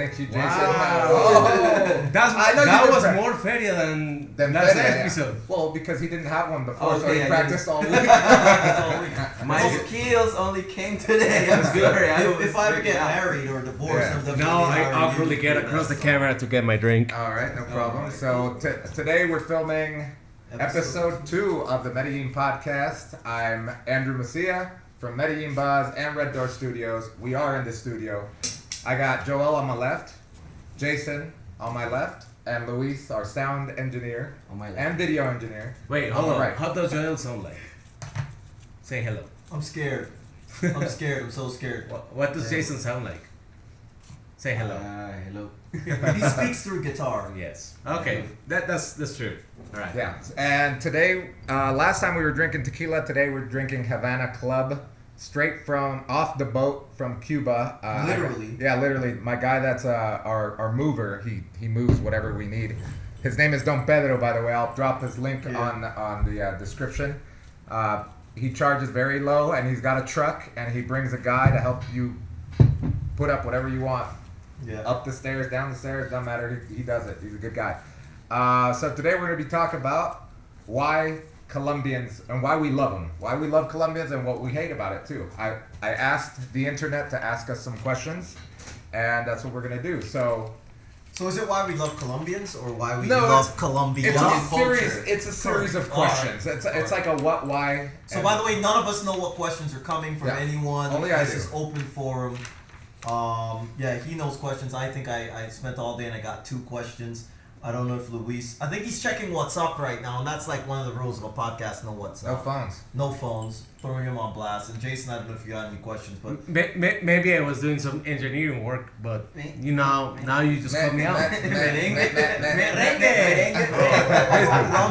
Thank you, Jason. Wow. Oh, that was more feria than last episode. Well, because he didn't have one before, so Okay, he practiced all week. My skills only came today. I'm sorry. If I ever get married or divorced, I'm definitely Now I hiring awkwardly you get for across the that. camera to get my drink. All right, no problem. So today we're filming episode 2 of the Medellin podcast. I'm Andrew Macia from Medellin Buzz and Red Door Studios. We are in the studio. I got Joel on my left, Jason on my left, and Luis, our sound engineer On my left. and video engineer. Wait, on hold the on. right. How does Joel sound like? Say hello. I'm scared. I'm scared. I'm so scared. What does Jason sound like? Say hello. Hello. He speaks through guitar. Yes. Okay. That's true. All right. Yeah, and today, last time we were drinking tequila. Today we're drinking Havana Club, straight from off the boat from Cuba. Literally. Literally. My guy that's our mover, he moves whatever we need. His name is Don Pedro, by the way. I'll drop his link on the description. He charges very low, and he's got a truck, and he brings a guy to help you put up whatever you want. Yeah. Up the stairs, down the stairs, doesn't matter. He does it. He's a good guy. So today we're going to be talking about why Colombians and why we love them. Why we love Colombians and what we hate about it too. I asked the internet to ask us some questions, and that's what we're going to do. So is it why we love Colombians or why we No, love Colombia? it's a series of questions. It's like a what, why. So by the way, none of us know what questions are coming from anyone. Only I This do. is open forum. He knows questions. I think I spent all day and I got 2 questions. I don't know if Luis. I think he's checking what's up right now, and that's like one of the rules of a podcast. Know what's No up. phones. No phones. Throwing him on blast. And Jason, I don't know if you got any questions, but Maybe I was doing some engineering work, but now you just call me out.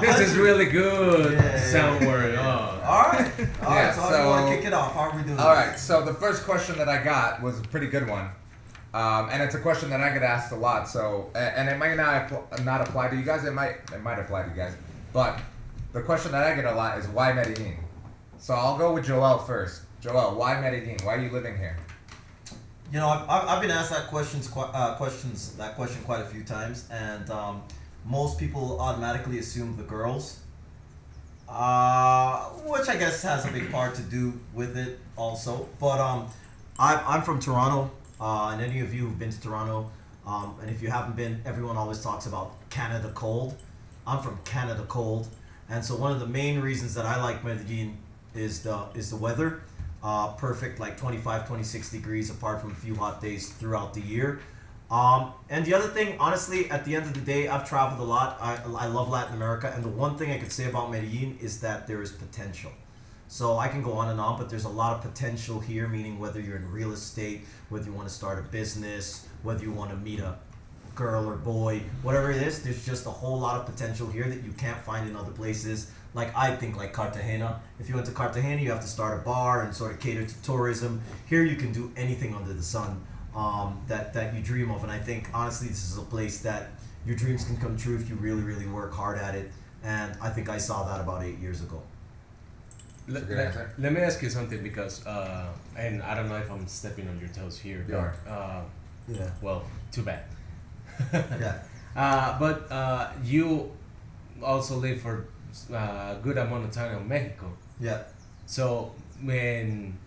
This is really good sound word. Oh. All right. So how do you want so- to kick it off? How are we doing? All right, so the first question that I got was a pretty good one. And it's a question that I get asked a lot. So, and it might not apply to you guys. It might apply to you guys. But the question that I get a lot is why Medellin? So I'll go with Joel first. Joel, why Medellin? Why are you living here? You know, I've been asked that question quite a few times, and most people automatically assume the girls, which I guess has a big part to do with it also. But I'm from Toronto, and any of you who've been to Toronto, and if you haven't been, everyone always talks about Canada cold. I'm from Canada cold, and so one of the main reasons that I like Medellin is the weather. Perfect, like 25, 26 degrees apart from a few hot days throughout the year. And the other thing, honestly, at the end of the day, I've traveled a lot. I love Latin America, and the one thing I could say about Medellin is that there is potential. So I can go on and on, but there's a lot of potential here, meaning whether you're in real estate, whether you want to start a business, whether you want to meet a girl or boy, whatever it is, there's just a whole lot of potential here that you can't find in other places. Like I think like Cartagena. If you went to Cartagena, you have to start a bar and sort of cater to tourism. Here you can do anything under the sun that you dream of. And I think honestly this is a place that your dreams can come true if you really, really work hard at it. And I think I saw that about 8 years ago. Let me ask you something because, and I don't know if I'm stepping on your toes here. You are. Yeah. Well, too bad. Yeah. But you also live for a good amount of time in Mexico. Yeah. So when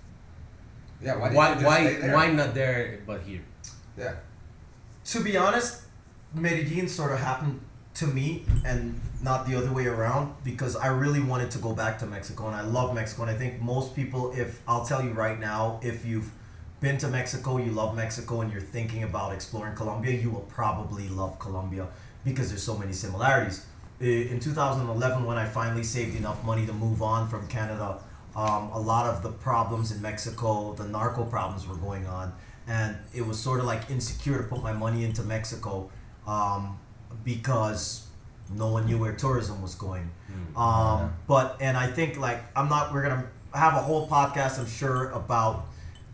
Why why not there but here? Yeah. To be honest, Medellin sort of happened to me and not the other way around because I really wanted to go back to Mexico and I love Mexico. And I think most people, I'll tell you right now, if you've been to Mexico, you love Mexico and you're thinking about exploring Colombia, you will probably love Colombia because there's so many similarities. In 2011, when I finally saved enough money to move on from Canada, a lot of the problems in Mexico, the narco problems were going on. And it was sort of like insecure to put my money into Mexico because no one knew where tourism was going. And I think like, we're going to have a whole podcast, I'm sure, about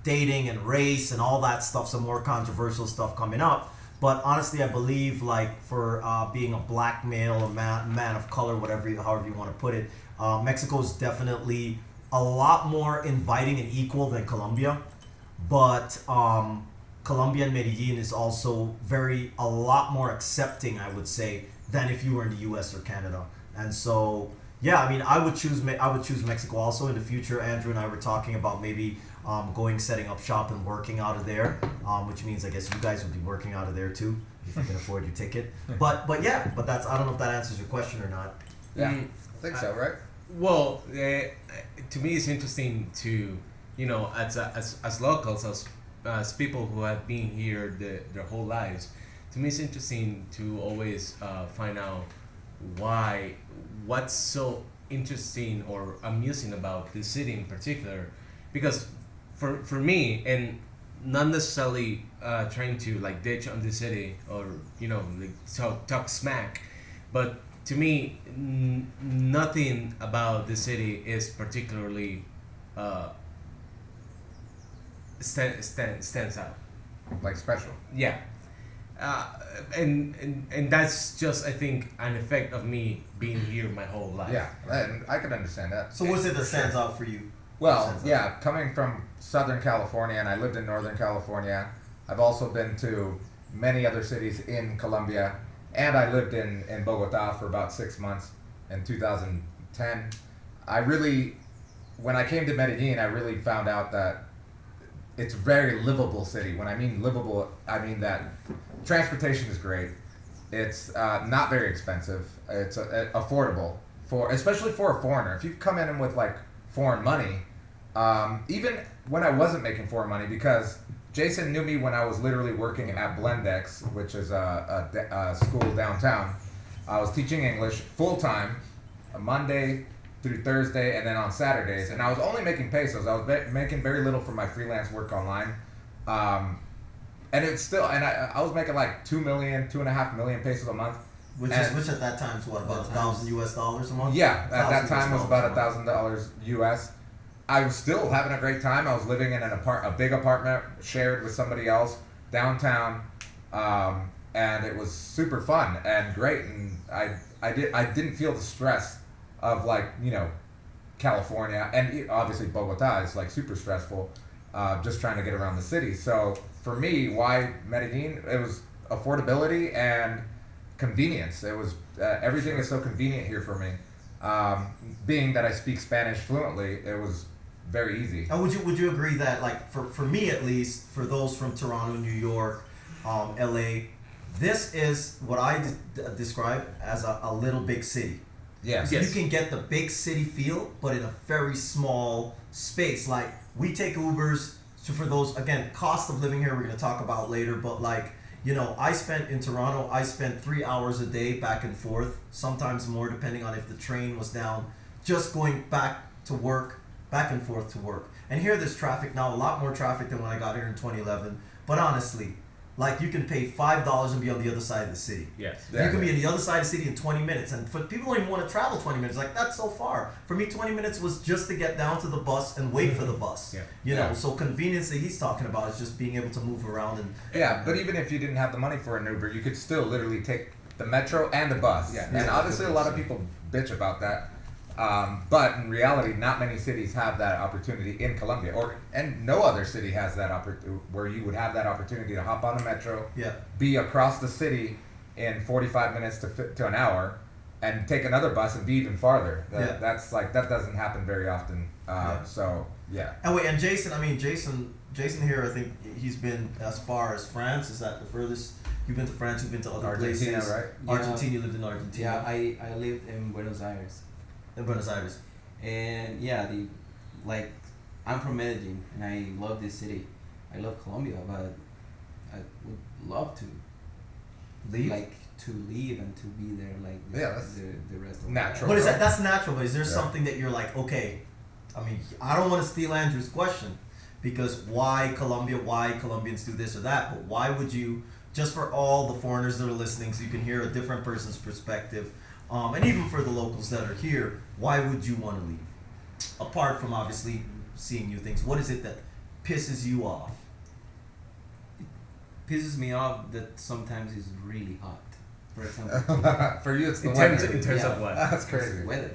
dating and race and all that stuff, some more controversial stuff coming up. But honestly, I believe like for being a black male or man of color, however you want to put it, Mexico is definitely a lot more inviting and equal than Colombia. But Colombia and Medellin is also a lot more accepting, I would say, than if you were in the U.S. or Canada. And so, yeah, I mean, I would choose Mexico also in the future. Andrew and I were talking about maybe setting up shop and working out of there, which means I guess you guys would be working out of there too if you can afford your ticket. But that's, I don't know if that answers your question or not. Yeah, I think so, right? Well, to me, it's interesting to, as locals, as people who have been here their whole lives. To me, it's interesting to always find out what's so interesting or amusing about this city in particular, because for me, and not necessarily trying to like ditch on the city or talk smack, but to me, nothing about the city is particularly stands out. Like special. Yeah. And that's just, I think, an effect of me being here my whole life. Yeah, and I can understand that. So what's it that stands out for you? Well, yeah, coming from Southern California, and I lived in Northern California. I've also been to many other cities in Colombia, and I lived in Bogota for about 6 months in 2010. When I came to Medellin, I really found out that it's a very livable city. When I mean livable, I mean that transportation is great. It's not very expensive. It's affordable especially for a foreigner. If you come in with like foreign money, even when I wasn't making foreign money, because Jason knew me when I was literally working at Blendex, which is a school downtown. I was teaching English full time, Monday through Thursday, and then on Saturdays. And I was only making pesos. I was making very little from my freelance work online. And it's still, and I was making like 2.5 million pesos a month. Which at that time is what, about $1,000 a month? Yeah, at that time was about $1,000 US. I was still having a great time. I was living in a big apartment shared with somebody else downtown, and it was super fun and great. And I didn't feel the stress of California, and obviously Bogota is like super stressful, just trying to get around the city. So for me, why Medellin? It was affordability and convenience. It was everything is so convenient here for me. Being that I speak Spanish fluently, it was very easy. And would you agree that, like, for me at least, for those from Toronto, New York, LA, this is what I describe as a little big city. Yeah. So you can get the big city feel, but in a very small space. Like, we take Ubers. So for those, again, cost of living here, we're going to talk about later, but like, I spent 3 hours a day back and forth, sometimes more depending on if the train was down, just going back and forth to work. And here there's traffic now, a lot more traffic than when I got here in 2011. But honestly, like, you can pay $5 and be on the other side of the city. Yes. You can be on the other side of the city in 20 minutes. And for people don't even want to travel 20 minutes. Like, that's so far. For me, 20 minutes was just to get down to the bus and wait for the bus. Yeah. So convenience that he's talking about is just being able to move around. But even if you didn't have the money for an Uber, you could still literally take the metro and the bus. Yeah. And obviously a lot of people bitch about that. But in reality, not many cities have that opportunity in Colombia, and no other city has that where you would have that opportunity to hop on a metro, be across the city in 45 minutes to an hour, and take another bus and be even farther. That's like, that doesn't happen very often. So yeah. And wait, and Jason here, I think he's been as far as France. Is that the furthest? You've been to France. You've been to other Argentina, places. right? Argentina. You lived in Argentina. Yeah, I lived in Buenos Aires. In Buenos Aires. And yeah, I'm from Medellin, and I love this city. I love Colombia, but I would love to leave, to leave and to be there, that's the rest of natural. But that's natural. But is there something that you're like, okay? I mean, I don't want to steal Andrew's question, because why Colombia? Why Colombians do this or that? But why would you? Just for all the foreigners that are listening, so you can hear a different person's perspective. And even for the locals that are here, why would you want to leave? Apart from obviously seeing new things, what is it that pisses you off? It pisses me off that sometimes it's really hot. for example. For you, it's the In weather. terms of what? That's It's crazy. the weather.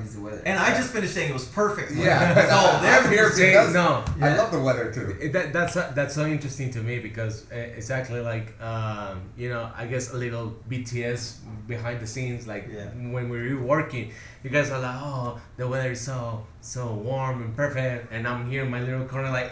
It's the weather. And I just finished saying it was perfect. Yeah. So I'm here See, because no. I love the weather too. That's so interesting to me because it's actually like I guess a little BTS behind the scenes, like Yeah. when we were working, you guys are like, oh, the weather is so warm and perfect, and I'm here in my little corner like,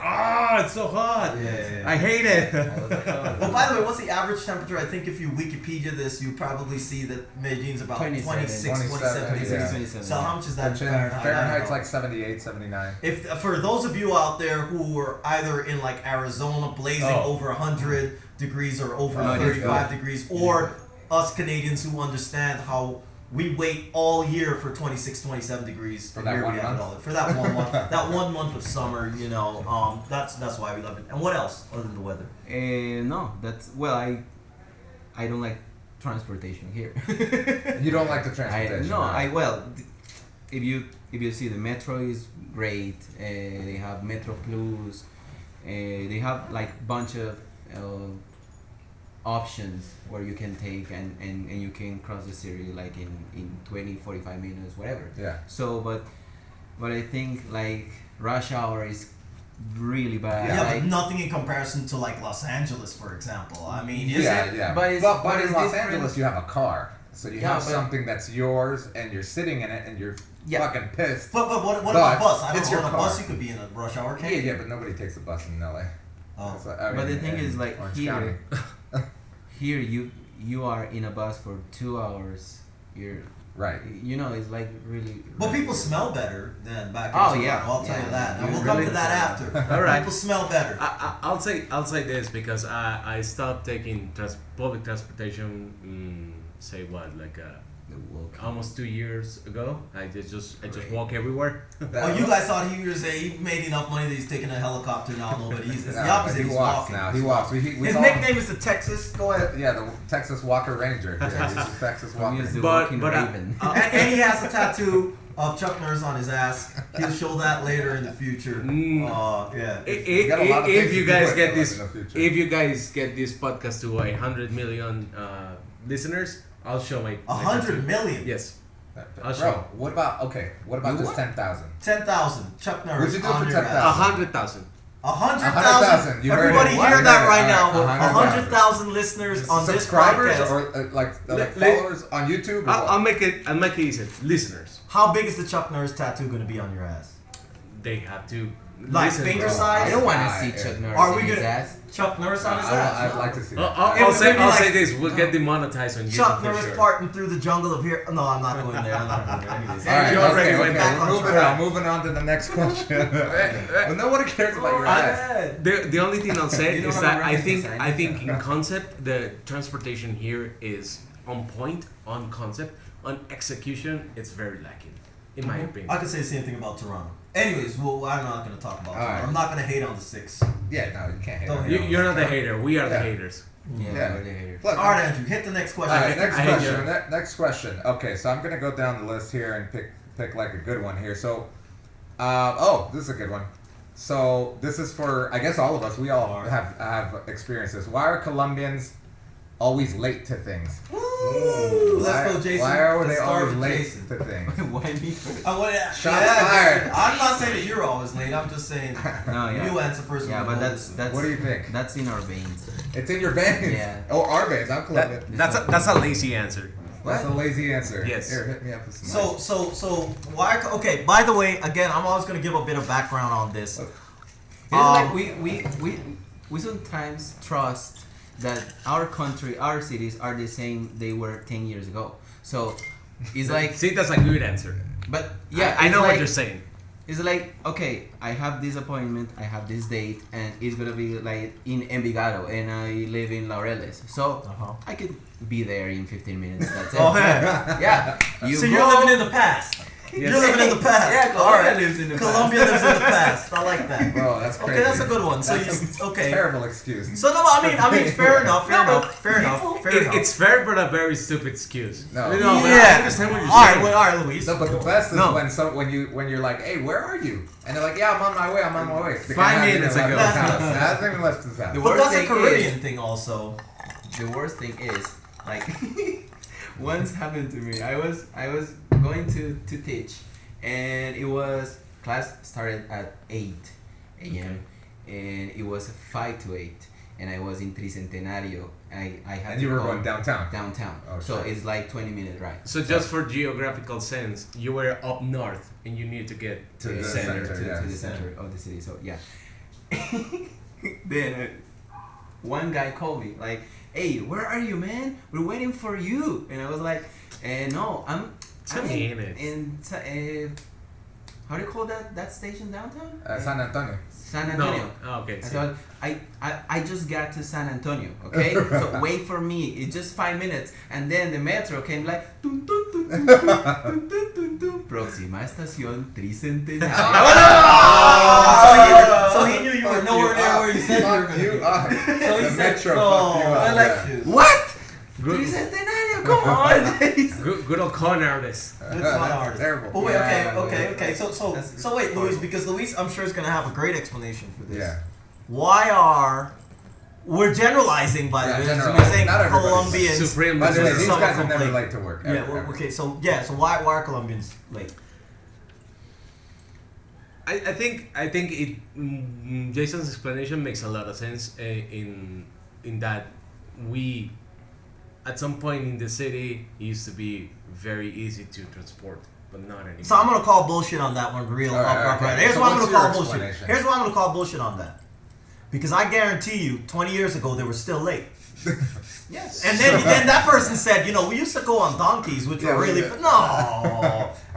it's so hot. Yeah. I hate it. Well, by the way, what's the average temperature? I think if you Wikipedia this, you probably see that Medellin's about 26, 27 degrees. yeah. 27. So how much is that Which in Fahrenheit? Fahrenheit's like 78, 79. If for those of you out there who were either in like Arizona blazing over 100 degrees or over Oh, it is 35 good. degrees, or us Canadians who understand how we wait all year for 26, 27 degrees, For and that here one we have it month? all. For that 1 month, that 1 month of summer, that's why we love it. And what else other than the weather? No, that's I don't like transportation here. You don't like the transportation. If you see the metro is great. They have Metro Plus. They have like bunch of options where you can take and you can cross the city like in 20, 45 minutes, whatever. Yeah. So, but I think like rush hour is really bad. Yeah, like, but nothing in comparison to like Los Angeles, for example. I mean, is Yeah, it? yeah. But it's- but but in it's Los different. Angeles, you have a car. So you Yeah, have but- something that's yours and you're sitting in it and you're Yeah. fucking pissed. But what But about a bus? I don't it's know. your On a bus, car. you could be in a rush hour, Yeah, can't you? yeah, but nobody takes a bus in LA. Oh. That's what- I But mean, the thing in is, like, Orange here- County. here you are in a bus for 2 hours. You're Right. it's like really. But really people smell better than back in Oh, Toronto, yeah. I'll tell you Yeah. that. And You we'll come really to that after. All right. People smell better. I'll say this because I stopped taking public transportation. Say what, like the walk. almost 2 years ago. I just walk everywhere. Oh, you guys thought he made enough money that he's taking a helicopter now. Nobody. It's the Yeah, but opposite. he He's walks walking. now. He walks. We His saw him- nickname is the Texas. Go ahead. Yeah, the Texas Walker Ranger. Yeah, he's the Texas For me, Walker. it's the But- walking but, raven. And he has a tattoo of Chuck Norris on his ass. He'll show that later in the future. Yeah. You got a lot of If things you to do guys with get it this, in the future. if you guys get this podcast to 100 million listeners, I'll show my 100 million. Yes. I'll Bro, show. what about You just what? 10,000? 10,000. Chuck Norris. What'd you do for on your 10,000? ass. 100,000. 100,000. You heard Everybody it. hear You that heard it. right now. 100,000. 100,000 listeners on this Subscribers podcast. or like Li- followers on YouTube? Or I'll what? make it easy. Listeners, How big is the Chuck Norris tattoo going to be on your ass? they have to Like listen. finger bro. size? I don't want to Yeah. see Chuck Norris Are we in his gonna- ass. Chuck Norris on his I'd ass. like to see that. I'll It would say be I'll like- say this. We'll get demonetized on YouTube Chuck for Norris sure. parting through the jungle of here. No, I'm not going there. I'm not going there. Anyways. All right, You already okay, went okay. back on Moving track. moving on to the next question. Well, nobody cares about your ass. The only thing I'll say You is don't that have a I reference think design. I think in concept the transportation here is on point, on concept, on execution it's very lacking, in my opinion. I could say the same thing about Toronto. Anyways, well, I'm not going to talk about All Toronto. right. I'm not going to hate on the six. Yeah, no, you can't hate Don't on hate it. You're not the hater. We are the Yeah. haters. Yeah, Yeah. we're the haters. Look, All right, Andrew, hit the next question. All right, next I hate question. you. Next question. Okay, so I'm gonna go down the list here and pick like a good one here. So, this is a good one. So this is for I guess all of us. We all have experiences. Why are Colombians always late to things? Ooh, let's go, Jason. Why are Let's they start always with late Jason. to things? Why me? Shots yeah, fired. Jason. I'm not saying that you're always late. I'm just saying No, yeah. you answer first. Yeah, and but we'll that's listen. What do you think? That's in our veins. It's in your veins. Yeah. Oh, our veins. I'm Colombian. That's a lazy answer. That's a lazy answer. Yes. Here, hit me up with some. So why? Okay. By the way, again, I'm always gonna give a bit of background on this. It's like we sometimes trust that our country, our cities are the same they were 10 years ago. So it's like, See, that's a good answer. but yeah, I it's know like, what you're saying. It's like, okay, I have this appointment, I have this date, and it's gonna be like in Envigado, and I live in Laureles. So I could be there in 15 minutes. That's it. Oh, yeah. Yeah. You So go- you're living in the past. Yes. You're living in the past. Yeah, All Colombia right. lives in the Colombia lives in the past. I like that. Bro, that's crazy. Okay, that's a good one. So That's you a okay? terrible excuse. So no, I mean, fair enough. Fair enough. Fair enough. It's fair, but a very stupid excuse. No. You know, but I Yeah. understand what you're All right, saying. all right, Luis. No, but the best is No. when you're like, hey, where are you? And they're like, yeah, I'm on my way. I'm on my way. The 5 guy hasn't minutes even ago. left his house. Hasn't even left his house. The But worst that's a thing Caribbean thing, also. The worst thing is, like, once happened to me. I was going to teach, and it was class started at 8 a.m. and it was 5 to 8, and I was in Tricentenario. I had And to you were go going downtown. downtown. Oh, so sure. it's like 20-minute ride. So just for geographical sense, you were up north and you need to get to To the the center. center. to, Yeah. to the center of the city. So yeah. Then one guy called me like, "Hey, where are you, man? We're waiting for you." And I was like, "No, I'm in how do you call that station downtown? San Antonio. San Antonio." No. Oh, okay. I So thought I just got to San Antonio, okay? So wait for me. It's just 5 minutes, and then the metro came like tum, tum, tum, tum, tum, tum, tum, tum, tum. Próxima estación Tricentenario. So he knew you were nowhere near where you said you were Fuck going you to be. up. So he The said, metro "No." fucked you up. They're like, Yeah. What? good, Tricentenario? Come on. good old con artist. That's not hard. Terrible. But wait, Yeah, okay. So wait, Luis, because Luis, I'm sure is gonna have a great explanation for this. Yeah. Why are we're generalizing by the Yeah, way? generalizing. We're saying Not everybody's Colombians. Supreme. By the way, This is these so guys are never complete. late to work. Yeah. Ever, Well, ever. okay. So why are Colombians late? I think it Jason's explanation makes a lot of sense in that we at some point in the city it used to be very easy to transport, but not anymore. So I'm gonna call bullshit on that one real Alright, okay. Here's So why I'm what's gonna call your bullshit. explanation? Here's why I'm gonna call bullshit on that. Because I guarantee you, 20 years ago they were still late. Yes. And then that person said, we used to go on donkeys, which were really no.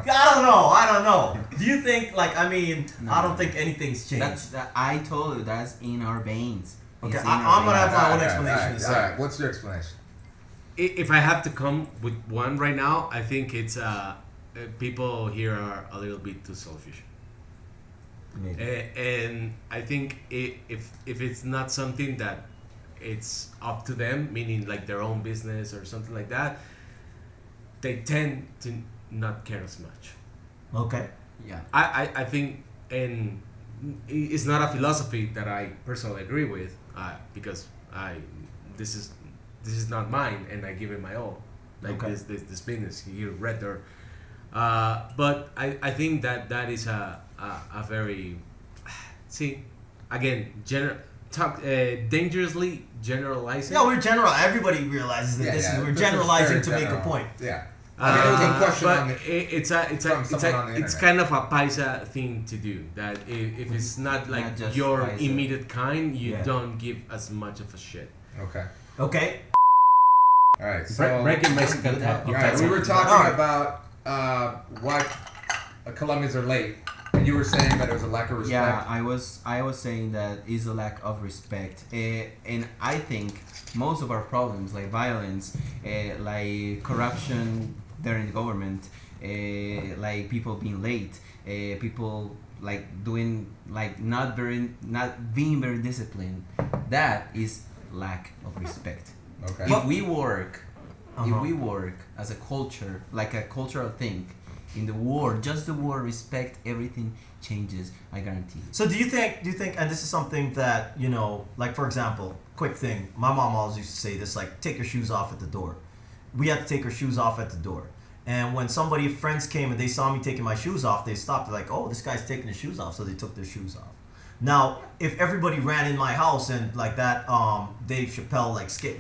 I don't know. Do you think No. I don't think anything's changed. I told you that's in our veins. Okay, It's in our I'm gonna have veins. my own explanation in a second. Alright, what's your explanation? If I have to come with one right now, I think it's people here are a little bit too selfish. And I think if it's not something that it's up to them, meaning like their own business or something like that, they tend to not care as much. Okay. Yeah. I think, and it's not a philosophy that I personally agree with, because this is not mine, and I give it my all, like Okay. this business here, Red Door. But I think that is a very, see, again, dangerously generalizing. Yeah, we're general. Everybody realizes that we're This is generalizing very to make a general. point. Yeah. Okay, it was a question but on the, from someone on the it's internet. kind of a Paisa thing to do. That if it's not like Not just your Paisa. immediate kind, you Yeah. don't give as much of a shit. Okay. Okay. All right. So, Breaking Mexican All tap. all right, we were talking Alright. about why Colombians are late, and you were saying that it was a lack of respect. Yeah, I was saying that is a lack of respect, and I think most of our problems like violence, like corruption during the government, like people being late, people like doing like not being very disciplined, that is lack of respect. Okay. If we work Uh-huh. as a culture, like a cultural thing, in the war, just the word respect, everything changes. I guarantee you. So do you think, and this is something that, like for example, quick thing, my mom always used to say this, like, take your shoes off at the door. We had to take our shoes off at the door. And when friends came and they saw me taking my shoes off, they stopped. They're like, oh, this guy's taking his shoes off. So they took their shoes off. Now, if everybody ran in my house and like that, Dave Chappelle like skit,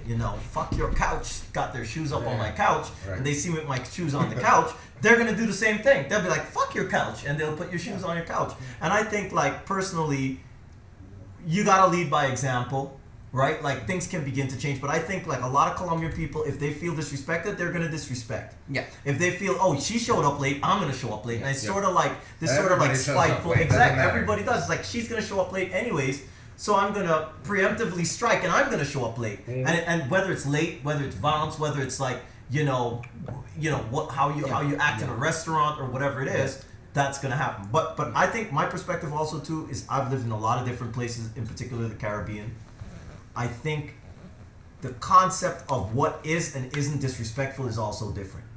fuck your couch, got their shoes up on my couch, Right. and they see me with my shoes on the couch, they're gonna do the same thing. They'll be like, fuck your couch, and they'll put your shoes on your couch. And I think like personally, you gotta lead by example, right? Like things can begin to change, but I think like a lot of Colombian people, if they feel disrespected, they're gonna disrespect. Yeah. If they feel, oh, she showed up late, I'm gonna show up late, and it's Yeah. sort of like this Everybody sort of like shows up spiteful. late, doesn't Exactly, matter. everybody does. It's like she's gonna show up late anyways, so I'm gonna preemptively strike, and I'm gonna show up late. And whether it's late, whether it's violence, whether it's like how you act in a restaurant or whatever it is. That's gonna happen. But I think my perspective also too is I've lived in a lot of different places, in particular the Caribbean. I think the concept of what is and isn't disrespectful is also different.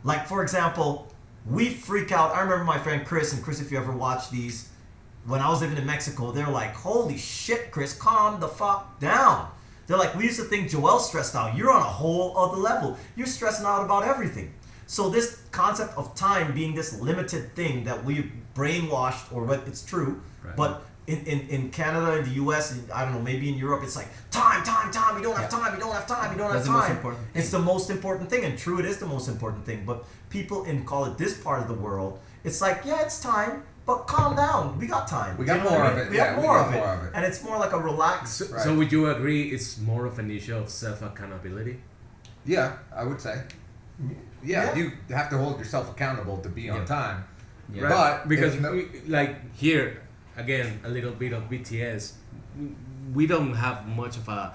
Like for example, we freak out. I remember my friend Chris, and Chris, if you ever watch these, when I was living in Mexico, they're like, holy shit, Chris, calm the fuck down. They're like, we used to think Joel's stressed out. You're on a whole other level. You're stressing out about everything. So this concept of time being this limited thing that we brainwashed, or what it's true, Right. but in Canada, in the US, and I don't know, maybe in Europe, it's like time, we don't have time, we don't have time, we don't That's have the most time. important thing. It's the most important thing, and true, it is the most important thing. But people in, call it, this part of the world, it's like, yeah, it's time, but calm down, we got time. We got You know more what I of mean? it. We Yeah, have we more got of it. more of it. And it's more like a relaxed. So, Right. so would you agree it's more of an issue of self-accountability? Yeah, I would say. Yeah, Yeah. you have to hold yourself accountable to be on Yeah. time. Yeah. Right? But because if no- like here again, a little bit of BTS, we don't have much of a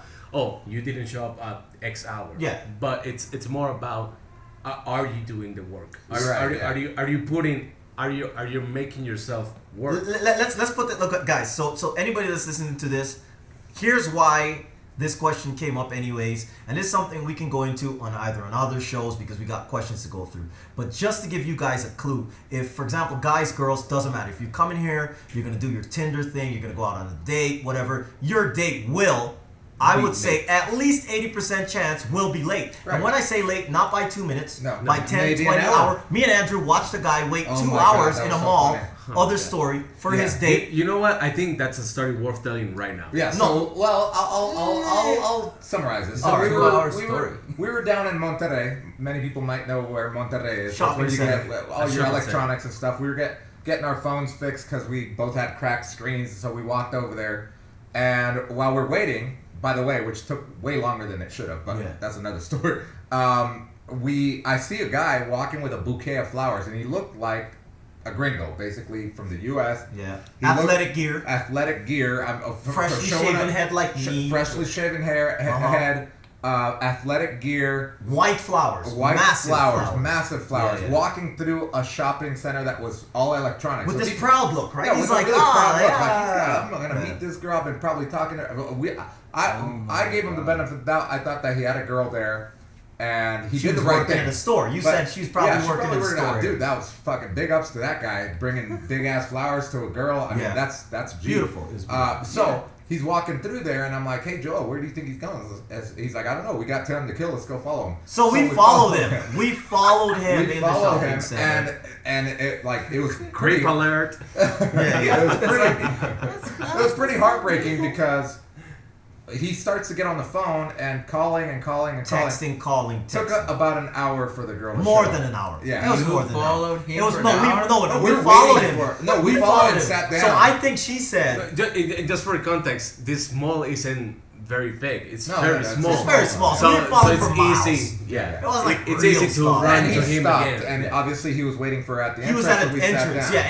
you didn't show up at X hour. Yeah. But it's more about are you doing the work? Right, Are you putting are you making yourself work? Let's put that. Look, guys. So anybody that's listening to this, here's why this question came up anyways, and it's something we can go into on either on other shows because we got questions to go through. But just to give you guys a clue, if for example, guys, girls, doesn't matter. If you come in here, you're gonna do your Tinder thing, you're gonna go out on a date, whatever. Your date will, I Be would say, late. at least 80% chance will be late. Right. And when I say late, not by 2 minutes, No, by no, 10, maybe 20 an hour. hours. Me and Andrew watched a guy wait Oh 2 my God, hours that in a was so mall. funny. Other story for Yeah. his date. You know what? I think that's a story worth telling right now. Yeah. No. So well, I'll summarize this. So All right. we 2 were hour we story. were down in Monterrey. Many people might know where Monterrey is. That's Shopping where you center. get all A your shopping electronics and stuff. We were getting our phones fixed because we both had cracked screens. So we walked over there, and while we're waiting, by the way, which took way longer than it should have, but Yeah. that's another story. I see a guy walking with a bouquet of flowers, and he looked like a gringo, basically from the U.S. Yeah. He Athletic gear. Athletic gear. Freshly showing shaven up- head like me. Freshly shaven hair, Uh-huh. head, athletic gear, White flowers. white Massive flowers, massive flowers, Yeah, yeah. walking through a shopping center that was all electronics. With So this he- proud look, right? Yeah, He's with a like, really proud look. Like, yeah. I'm gonna meet this girl. I've been probably talking to her. Oh I my gave him the God. benefit of the doubt. I thought that he had a girl there, and he She did was the right working thing. in a store. You But- said she's probably yeah, she working in a worked store. Dude, that was fucking big ups to that guy bringing big ass flowers to a girl. I mean, Yeah. that's G. Beautiful. It was beautiful. So he's walking through there, and I'm like, "Hey, Joel, where do you think he's going?" He's like, "I don't know. We got time to kill. Let's go follow him." So we followed him. We followed him We in the followed shopping him, center. and it was Creep pretty. alert. It was pretty heartbreaking because he starts to get on the phone and calling and calling and calling. Texting, calling, Took texting. about an hour for the girl to More show than up. an hour. Yeah. It was You more than an hour. followed him It was for no, an hour? we We were followed waiting him. for it. No, we followed and sat down. So I think she said Just for context, this mall isn't very big. It's No, very no, it's small. just very small. So we didn't follow it's for miles. easy. Yeah, It was like it's real easy to stuff. run And to he him stopped, again. and Yeah. obviously he was waiting for her at the he entrance. was at so an we sat entrance, down. yeah,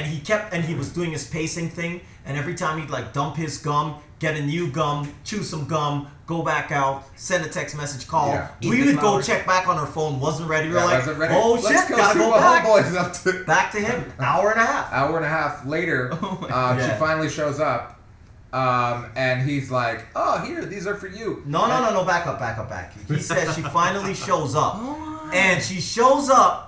and he was doing his pacing thing, and every time he'd like dump his gum, get a new gum, chew some gum, go back out, send a text message, call. Yeah. Eat We the would go flowers. check back on her phone, wasn't ready. We were Yeah, like, wasn't ready. oh Let's shit, go gotta see go what back. homeboy's up to. Back to him, hour and a half. Hour and a half later, Oh my she Yeah. finally shows up, and he's like, "Oh, here, these are for you." No, back up. He said she finally shows up, Oh. and she shows up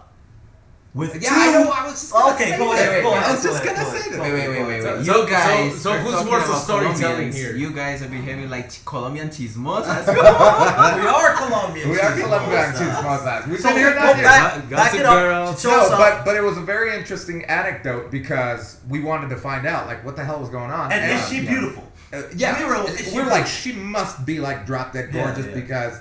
with Yeah, two. I know. I was just gonna Okay, say go that. ahead, go I ahead, was just go ahead, gonna go say ahead. that. Wait. So- You so- guys so are who's talking worse of about storytelling Colombians. here? You guys are behaving like Colombian chismos. Let's We go. are Colombians. We are She's Colombian almost that. chismosas. We've So been here, here go that year. back Gossip it up. Girl. She shows No, up. but it was a very interesting anecdote because we wanted to find out like what the hell was going on. And is she beautiful? Yeah, We were- we were like, she must be like drop dead Yeah, gorgeous yeah. because,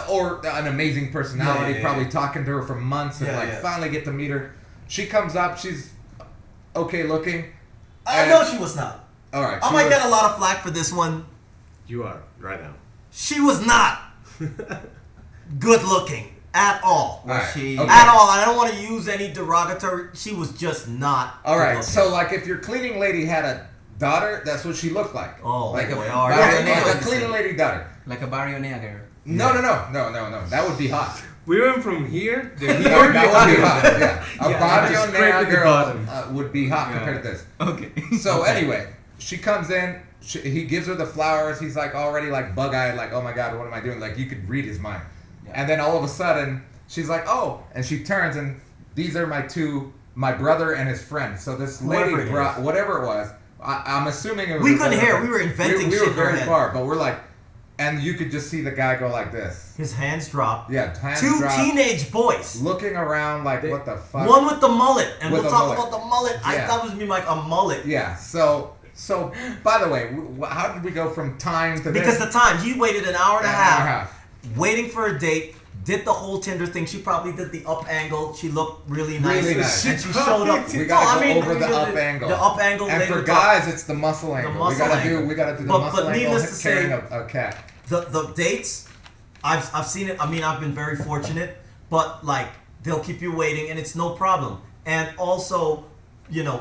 or an amazing personality. Yeah, yeah, probably yeah. talking to her for months and Yeah, like yeah. finally get to meet her. She comes up, she's okay looking. I And- know she was not. All right, I she might was- get a lot of flack for this one. You are right now. She was not good looking at all. All right, she- okay. At all. I don't want to use any derogatory. She was just not. All good right, looking. so like if your cleaning lady had a daughter, that's what she looked like. Oh, like boy, a, all like right. a cleaning lady daughter. Like a barrio negro. No. That would be hot. We went from here to here. That would be hot. Yeah, a Yeah, barrio just scraping negra the girl bottom. would be hot Yeah. compared to this. Okay. So Okay. anyway, she comes in. He gives her the flowers. He's like already like bug-eyed, like, oh my god, what am I doing? Like you could read his mind. Yeah. And then all of a sudden, she's like, oh, and she turns and these are my brother and his friend. So this Whoever lady it brought is. whatever it was. I'm assuming it was. We a couldn't brother. hear. We were inventing We shit were in our very head. far, but we're like, and you could just see the guy go like this. His hands drop. Yeah, hands Two drop, teenage boys. looking around like, what the fuck? One with the mullet, and With we'll a talk mullet. about the mullet. I Yeah. thought it was me like a mullet. Yeah. So by the way, how did we go from time to Because this? the time he waited an hour and a An hour and a half, waiting for a date. Did the whole Tinder thing. She probably did the up angle. She looked really nice. Really nice. And she showed up. We gotta go over the we up did angle. The up angle. And later for talk- guys, it's the muscle angle. muscle angle. We gotta do the But muscle angle needless to carrying say, a cat. The dates, I've seen it. I mean, I've been very fortunate. But like, they'll keep you waiting, and it's no problem. And also,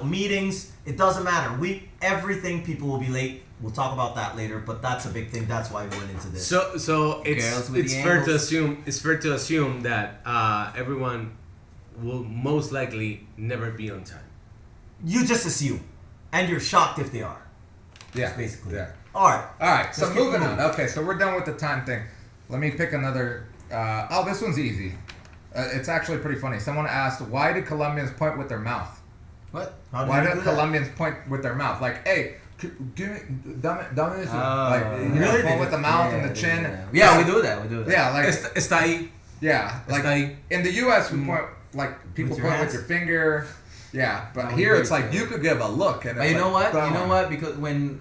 meetings. It doesn't matter. Everything. People will be late. We'll talk about that later. But that's a big thing. That's why we went into this. So Girls with it's the fair to angles. assume that everyone will most likely never be on time. You just assume, and you're shocked if they are. Yeah. Basically. Yeah. All right. All right. So Let's keep moving on. moving. Okay. So we're done with the time thing. Let me pick another. This one's easy. It's actually pretty funny. Someone asked, why do Colombians point with their mouth? What? How Why you do that? Colombians point with their mouth? Like, hey, give me, dame this. Oh. Like, Really? point with the mouth and the Yeah, chin. Yeah, we do that. Yeah, like, Está ahí. yeah, like Está ahí. in the U.S. we point like people With your point with hands? your finger. Yeah, but No, here we it's do like too. you could give a look and But it's you know like, what? You know boom. what? Because when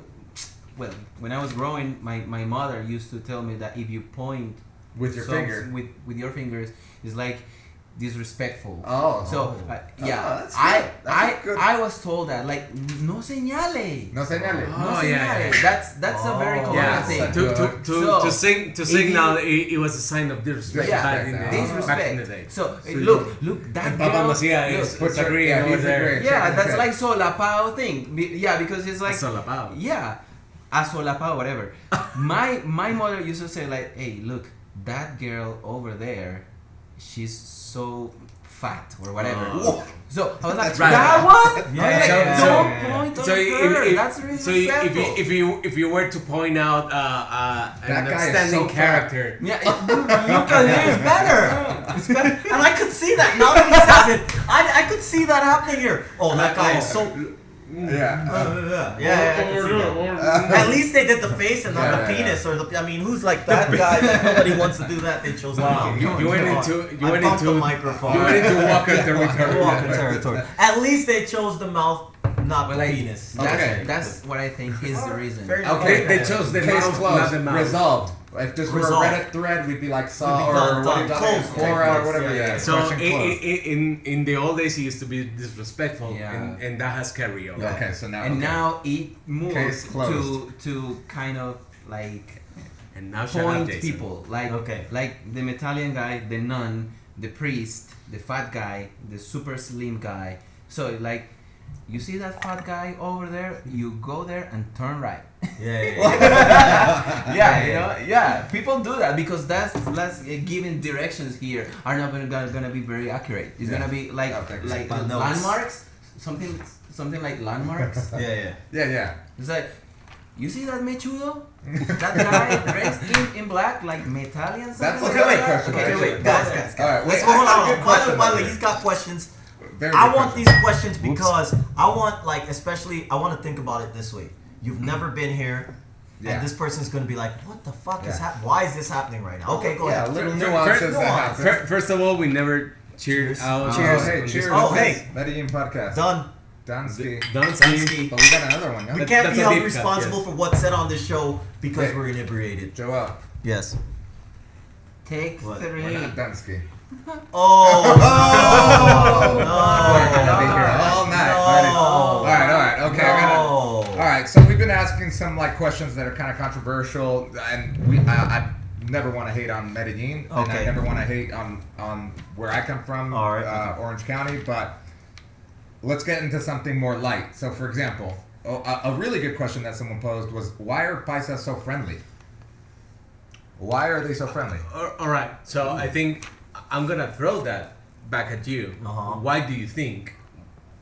I was growing, my mother used to tell me that if you point With your so- finger. with your fingers, it's like disrespectful. Oh. So yeah, that's good. That's good. I was told that like no señale. No señale. No Oh, señale. yeah. That's a very Oh. Colombian Yeah, thing. Good. So, to if signal you- it was a sign of disrespect Yeah, back in the disrespect. back in the day. So, So look, that And girl. Papa Macia look, is Put your- agreeing yeah, over he's there. agreeing. yeah, that's Okay. like solapao thing. Yeah, because it's like Solapao. yeah, a solapao, whatever. my mother used to say like, hey, look, that girl over there, she's so fat or whatever. Oh. So I was like, That's right. that one? Yeah, I was like, yeah, don't yeah. point on So her. That's disrespectful. if you were to point out That an guy is outstanding so character, yeah, Look at him, it's better. It's better. And I could see that now that he says it. I could see that happening here. Oh, that guy is so. Yeah. Yeah, I can see that. At least they did the face and not Yeah, the yeah, penis or the. I mean, who's like that guy that nobody wants to do that? They chose. Wow, me. you went into I bumped the microphone. you went into Walker territory. Walking territory. At least they chose the mouth, not the But like, penis. Okay. that's what I think is the reason. Very Okay, They chose the Case mouth, not closed. the mouth. Resolved. If this were a Resolved. Reddit thread, we'd be like saw We'd be or done, what done. you done Closed. Quora or whatever. Yeah, Yeah. So Question closed. in the old days, he used to be disrespectful, Yeah. and that has carried over. Yeah. Okay, so now. And okay. now it moved Case closed. to kind of like And now shut up, point Jason. people Okay. like the Italian guy, the nun, the priest, the fat guy, the super slim guy. So like, you see that fat guy over there? You go there and turn right. Yeah, people do that because that's giving directions here are not gonna be very accurate. It's Yeah. gonna be like Okay. like By notes. landmarks, something like landmarks. Yeah. Yeah. It's like, you see that mechudo? That guy dressed in black, like Italian. That's Okay, wait. question. Okay, actually. wait. Guys. All right, Let's wait, go hold I got a on. good question By the though. way, he's got questions. Very I good want question. these questions because I want, like, especially, I want to think about it this way. You've never been here, Yeah. and this person's going to be like, what the fuck is Yeah. happening? Why is this happening right now? Okay, go Yeah, ahead. little Fir- nuances fir- that nuance. happen. First of all, we never cheered Cheers. out. Cheers. Oh, hey, on this cheers. one. Oh, hey. Medellin podcast. Done. Dansky. Dunsky. But we got another one, We yeah? can't That's be a held deep cut, responsible yes. for what's said on this show because Yeah. we're inebriated. Joel. Yes. Take What? We're 3. not Dansky. Oh, Oh! no. We're gonna be here all night, buddy. No. All right. Okay, I gotta. No. All right, so we've been asking some like questions that are kind of controversial, and I never want to hate on Medellin, and I Okay. never want to hate on where I come from, All right. Orange County. But let's get into something more light. So, for example, a really good question that someone posed was, "Why are Paisas so friendly? Why are they so friendly?" All right. So I think I'm gonna throw that back at you. Uh-huh. Why do you think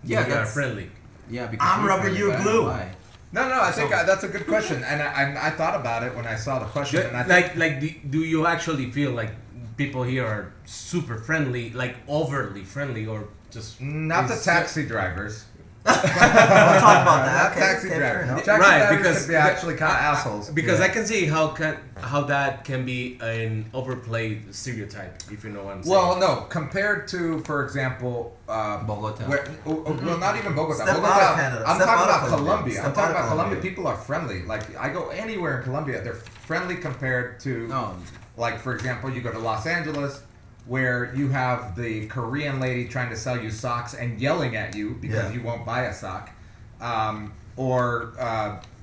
Yeah, we are that's- friendly? Yeah, because I'm we're rubber, friendly, you're but glue. why? No, I think that's a good question, and I thought about it when I saw the question, and I think, Like do you actually feel like people here are super friendly, like overly friendly, or just not the is- taxi drivers. We'll talk about that. Not Okay, taxi fair driver. enough. Taxi Right, drivers because could be actually kind of assholes. Because I can see how that can be an overplayed stereotype, if you know what I'm saying. Well, no, compared to, for example, Bogota. well, not even Bogota. Step Bogota, out of Canada. I'm Step talking out of about Colombia. Colombia. Step I'm talking out of about Colombia. Colombia. People are friendly. Like, I go anywhere in Colombia, they're friendly compared to, No, like, for example, you go to Los Angeles, where you have the Korean lady trying to sell you socks and yelling at you because you won't buy a sock.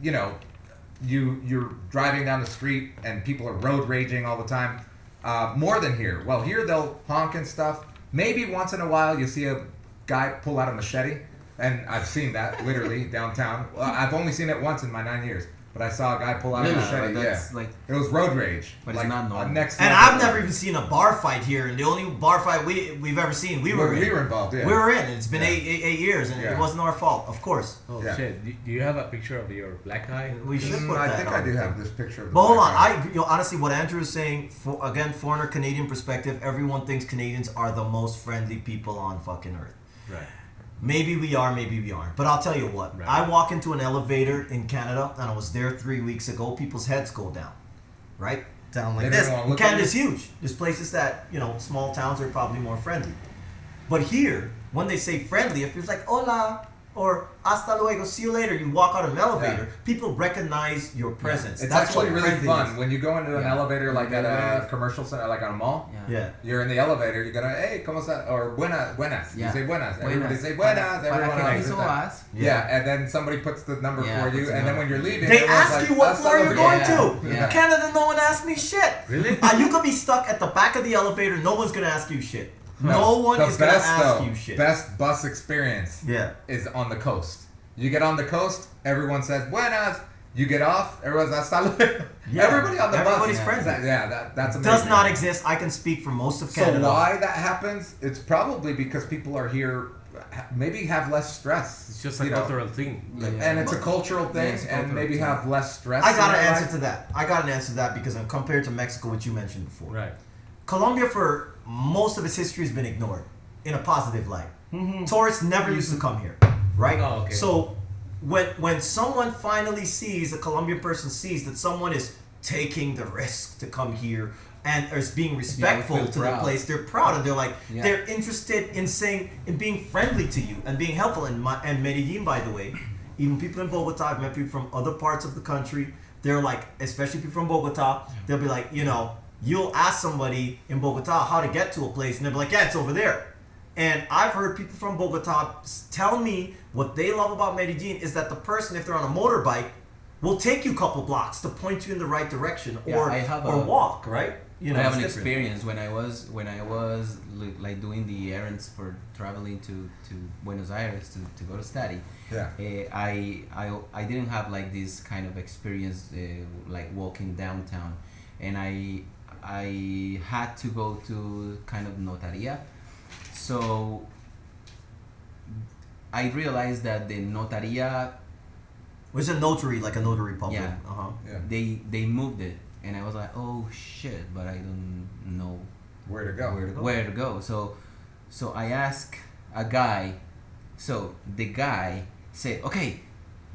You know, you're driving down the street and people are road raging all the time. More than here. Well, here they'll honk and stuff. Maybe once in a while you see a guy pull out a machete, and I've seen that literally downtown. Well, I've only seen it once in my 9 years, but I saw a guy pull out a machete. but Yeah, that's like, it was road rage. But it's like, not normal. Next And level. I've never even seen a bar fight here, and the only bar fight we've ever seen, we were involved. Yeah, We were in. It's been 8 years, and Yeah. it wasn't our fault, of course. oh yeah. shit! Do you have a picture of your black guy? We should put I that think on I do the have thing. this picture of the But hold on, black guy. honestly, what Andrew is saying, again, foreigner Canadian perspective, everyone thinks Canadians are the most friendly people on fucking earth. Right. Maybe we are, maybe we aren't. But I'll tell you what, Right. I walk into an elevator in Canada, and I was there 3 weeks ago, people's heads go down, right? Down like They this. didn't wanna look at Canada's huge. There's places that, small towns are probably more friendly. But here, when they say friendly, if it's like, hola, or hasta luego, see you later, you walk out of an elevator, people recognize your presence. It's That's actually what really friendly fun is. when you go into an Yeah. elevator, like at a commercial center, like at a mall. Yeah. You're in the elevator. You gotta, hey, ¿cómo está? Or buenas. Yeah. You say buenas. Everybody Buenas. say buenas. Para Everyone que else. hizo vas. Yeah, and then somebody puts the number Yeah, for you, puts the and then number. when you're leaving, They everyone's ask like, you what "Hasta floor you're luego." going Yeah. to. Yeah. Canada, no one asked me shit. Really? You could be stuck at the back of the elevator. No one's gonna ask you shit. No one The is gonna best, ask though, you shit. Best bus experience Yeah. is on the coast. You get on the coast, everyone says buenas. You get off, everyone's hasta luego. Yeah. Everybody on the Everybody's bus. friendly. That's amazing. Does not exist. I can speak for most of Canada. So why that happens? It's probably because people are here, maybe have less stress. It's just a you know. cultural thing. Yeah. And it's a cultural thing, it's a and cultural maybe thing. have less stress. I got in an their answer life. to that. I got an answer to that because compared to Mexico, which you mentioned before, Right. Colombia for most of its history has been ignored in a positive light. Tourists never used to come here, right? Oh, okay. So when someone finally sees, a Colombian person sees that someone is taking the risk to come here and is being respectful feel to the proud. place, they're proud and they're like Yeah. they're interested in being friendly to you and being helpful. And Medellin, by the way, even people in Bogota, I've met people from other parts of the country. They're like, especially people from Bogota, they'll be like, you'll ask somebody in Bogota how to get to a place, and they'll be like, yeah, it's over there. And I've heard people from Bogota tell me what they love about Medellin is that the person, if they're on a motorbike, will take you a couple blocks to point you in the right direction, Yeah, or I have or a- walk, right? I have it's an different. experience when I was like doing the errands for traveling to Buenos Aires to go to study. Yeah. I didn't have like this kind of experience like walking downtown, and I had to go to kind of notaria. So I realized that the notaria, It's a notary, like a notary public. Yeah. Uh-huh. Yeah. they moved it, and I was like, oh shit, but I don't know Where to go? where to go. So I asked a guy. So the guy said, okay,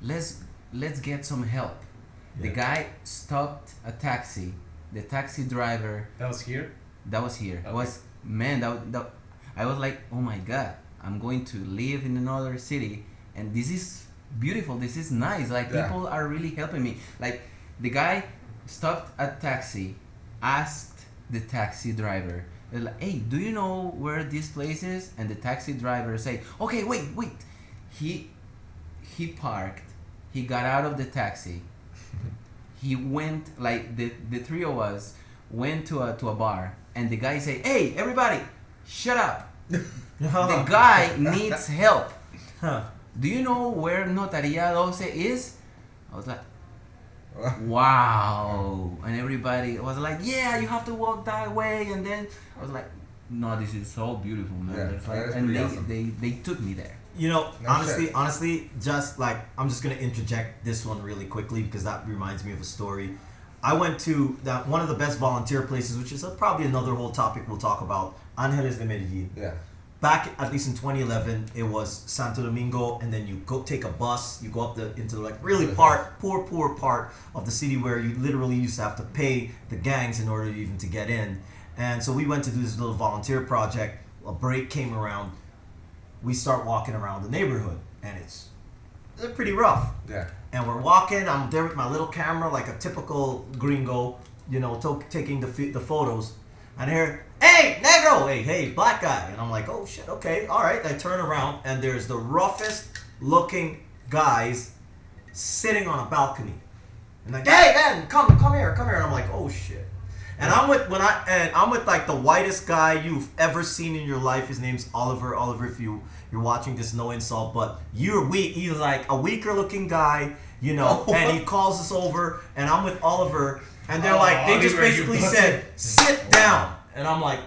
let's get some help. The Yeah. guy stopped a taxi. The taxi driver That was here. that was here Okay. was, man, that I was like, oh my god, I'm going to live in another city, and this is beautiful, this is nice, like Yeah. people are really helping me. Like the guy stopped a taxi, asked the taxi driver, they're like, hey, do you know where this place is? And the taxi driver say, okay, wait. He parked, he got out of the taxi, he went, like the three of us went to a bar, and the guy say, hey, everybody, shut up. The guy needs help. Huh. Do you know where Notaria 12 is? I was like, wow. And everybody was like, yeah, you have to walk that way. And then I was like, no, this is so beautiful, man. Yeah, It's that like, is and pretty awesome. they took me there. No Honestly, just like, I'm just gonna interject this one really quickly because that reminds me of a story. I went to one of the best volunteer places, which is probably another whole topic we'll talk about, Angeles de Medellin. Yeah. back at least in 2011, it was Santo Domingo, and then you go take a bus, you go up into like really poor part of the city where you literally used to have to pay the gangs in order even to get in. And so we went to do this little volunteer project. A break came around. We start walking around the neighborhood, and it's pretty rough. Yeah. And we're walking. I'm there with my little camera, like a typical gringo, taking the photos. And I hear, "Hey, negro!" Hey, black guy. And I'm like, "Oh shit, okay, all right." I turn around, and there's the roughest looking guys sitting on a balcony. And like, "Hey, man, come here." And I'm like, "Oh shit." And I'm with like the whitest guy you've ever seen in your life. His name's Oliver. Oliver, if you're watching this, no insult, but you're weak. He's like a weaker looking guy, and he calls us over, and I'm with Oliver, and they're like, they just basically said, "Sit down," and I'm like,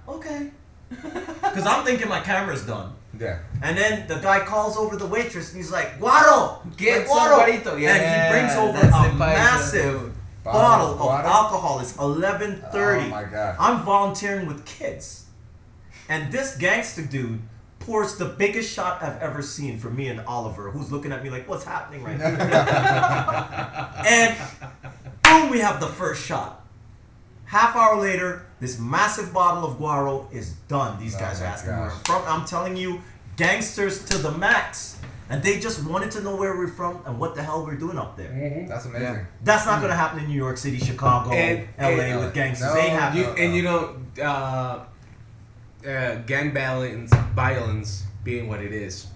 okay, because I'm thinking my camera's done. Yeah. And then the guy calls over the waitress, and he's like, "Guaro, Get guaro." some guarito. Yeah, and he brings over that's a the Paisas massive food. bottle of Water? alcohol. It's 11:30. Oh my God. I'm volunteering with kids, and this gangster dude pours the biggest shot I've ever seen for me and Oliver, who's looking at me like, "What's happening right now?" And boom, we have the first shot. Half hour later, this massive bottle of guaro is done. These guys are asking where I'm from. I'm telling you, gangsters to the max. And they just wanted to know where we're from and what the hell we're doing up there. Mm-hmm. That's amazing. Yeah. That's not going to happen in New York City, Chicago, LA with gangsters. no, Ain't happening. Gang violence being what it is,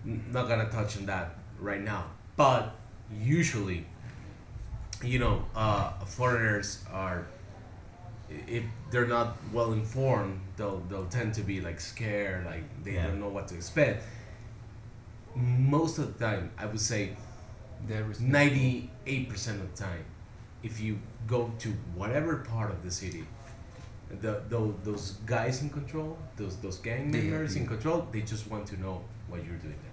not gonna touch on that right now. But usually, foreigners are, if they're not well informed, they'll tend to be like scared, like they don't know what to expect. Most of the time, I would say 98% of the time, if you go to whatever part of the city, those guys in control, those gang members in control, they just want to know what you're doing there.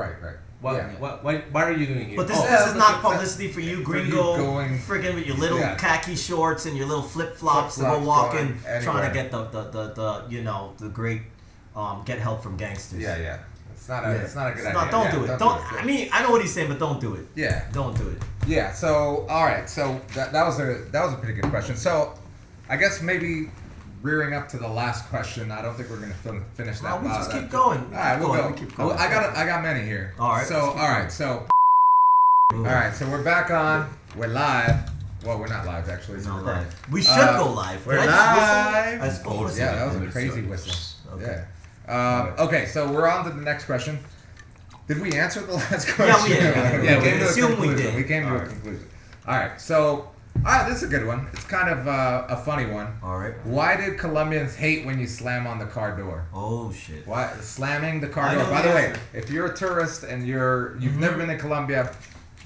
Right. What are you doing here? But this is not publicity for you, gringo, going friggin' with your little khaki shorts and your little flip-flops to go Flip-flops walking, going trying to anywhere. get the great get help from gangsters. Yeah. It's not a good idea. Don't Yeah, do it. don't I mean, I know what he's saying, but don't do it. Yeah. Don't do it. Yeah. So all right. So that was a pretty good question. So I guess maybe rearing up to the last question. I don't think we're gonna finish that. We just keep going. All right, we'll go. Keep going. Well, I got many here. All right. So all right. So we're back on. We're live. Well, we're not live actually. It's So not we're live. We should go live. we're Can I just whistle? live. I suppose. Yeah, that was a crazy whistle. Okay. Yeah. Okay, so we're on to the next question. Did we answer the last question? we did. Yeah, we came to a assume we conclusion. did. We came to a conclusion. All right, so this is a good one. It's kind of a funny one. All right. Why did Colombians hate when you slam on the car door? Oh shit. Why slamming the car I door? know By the the way, answer. if you're a tourist and you've never been to Colombia,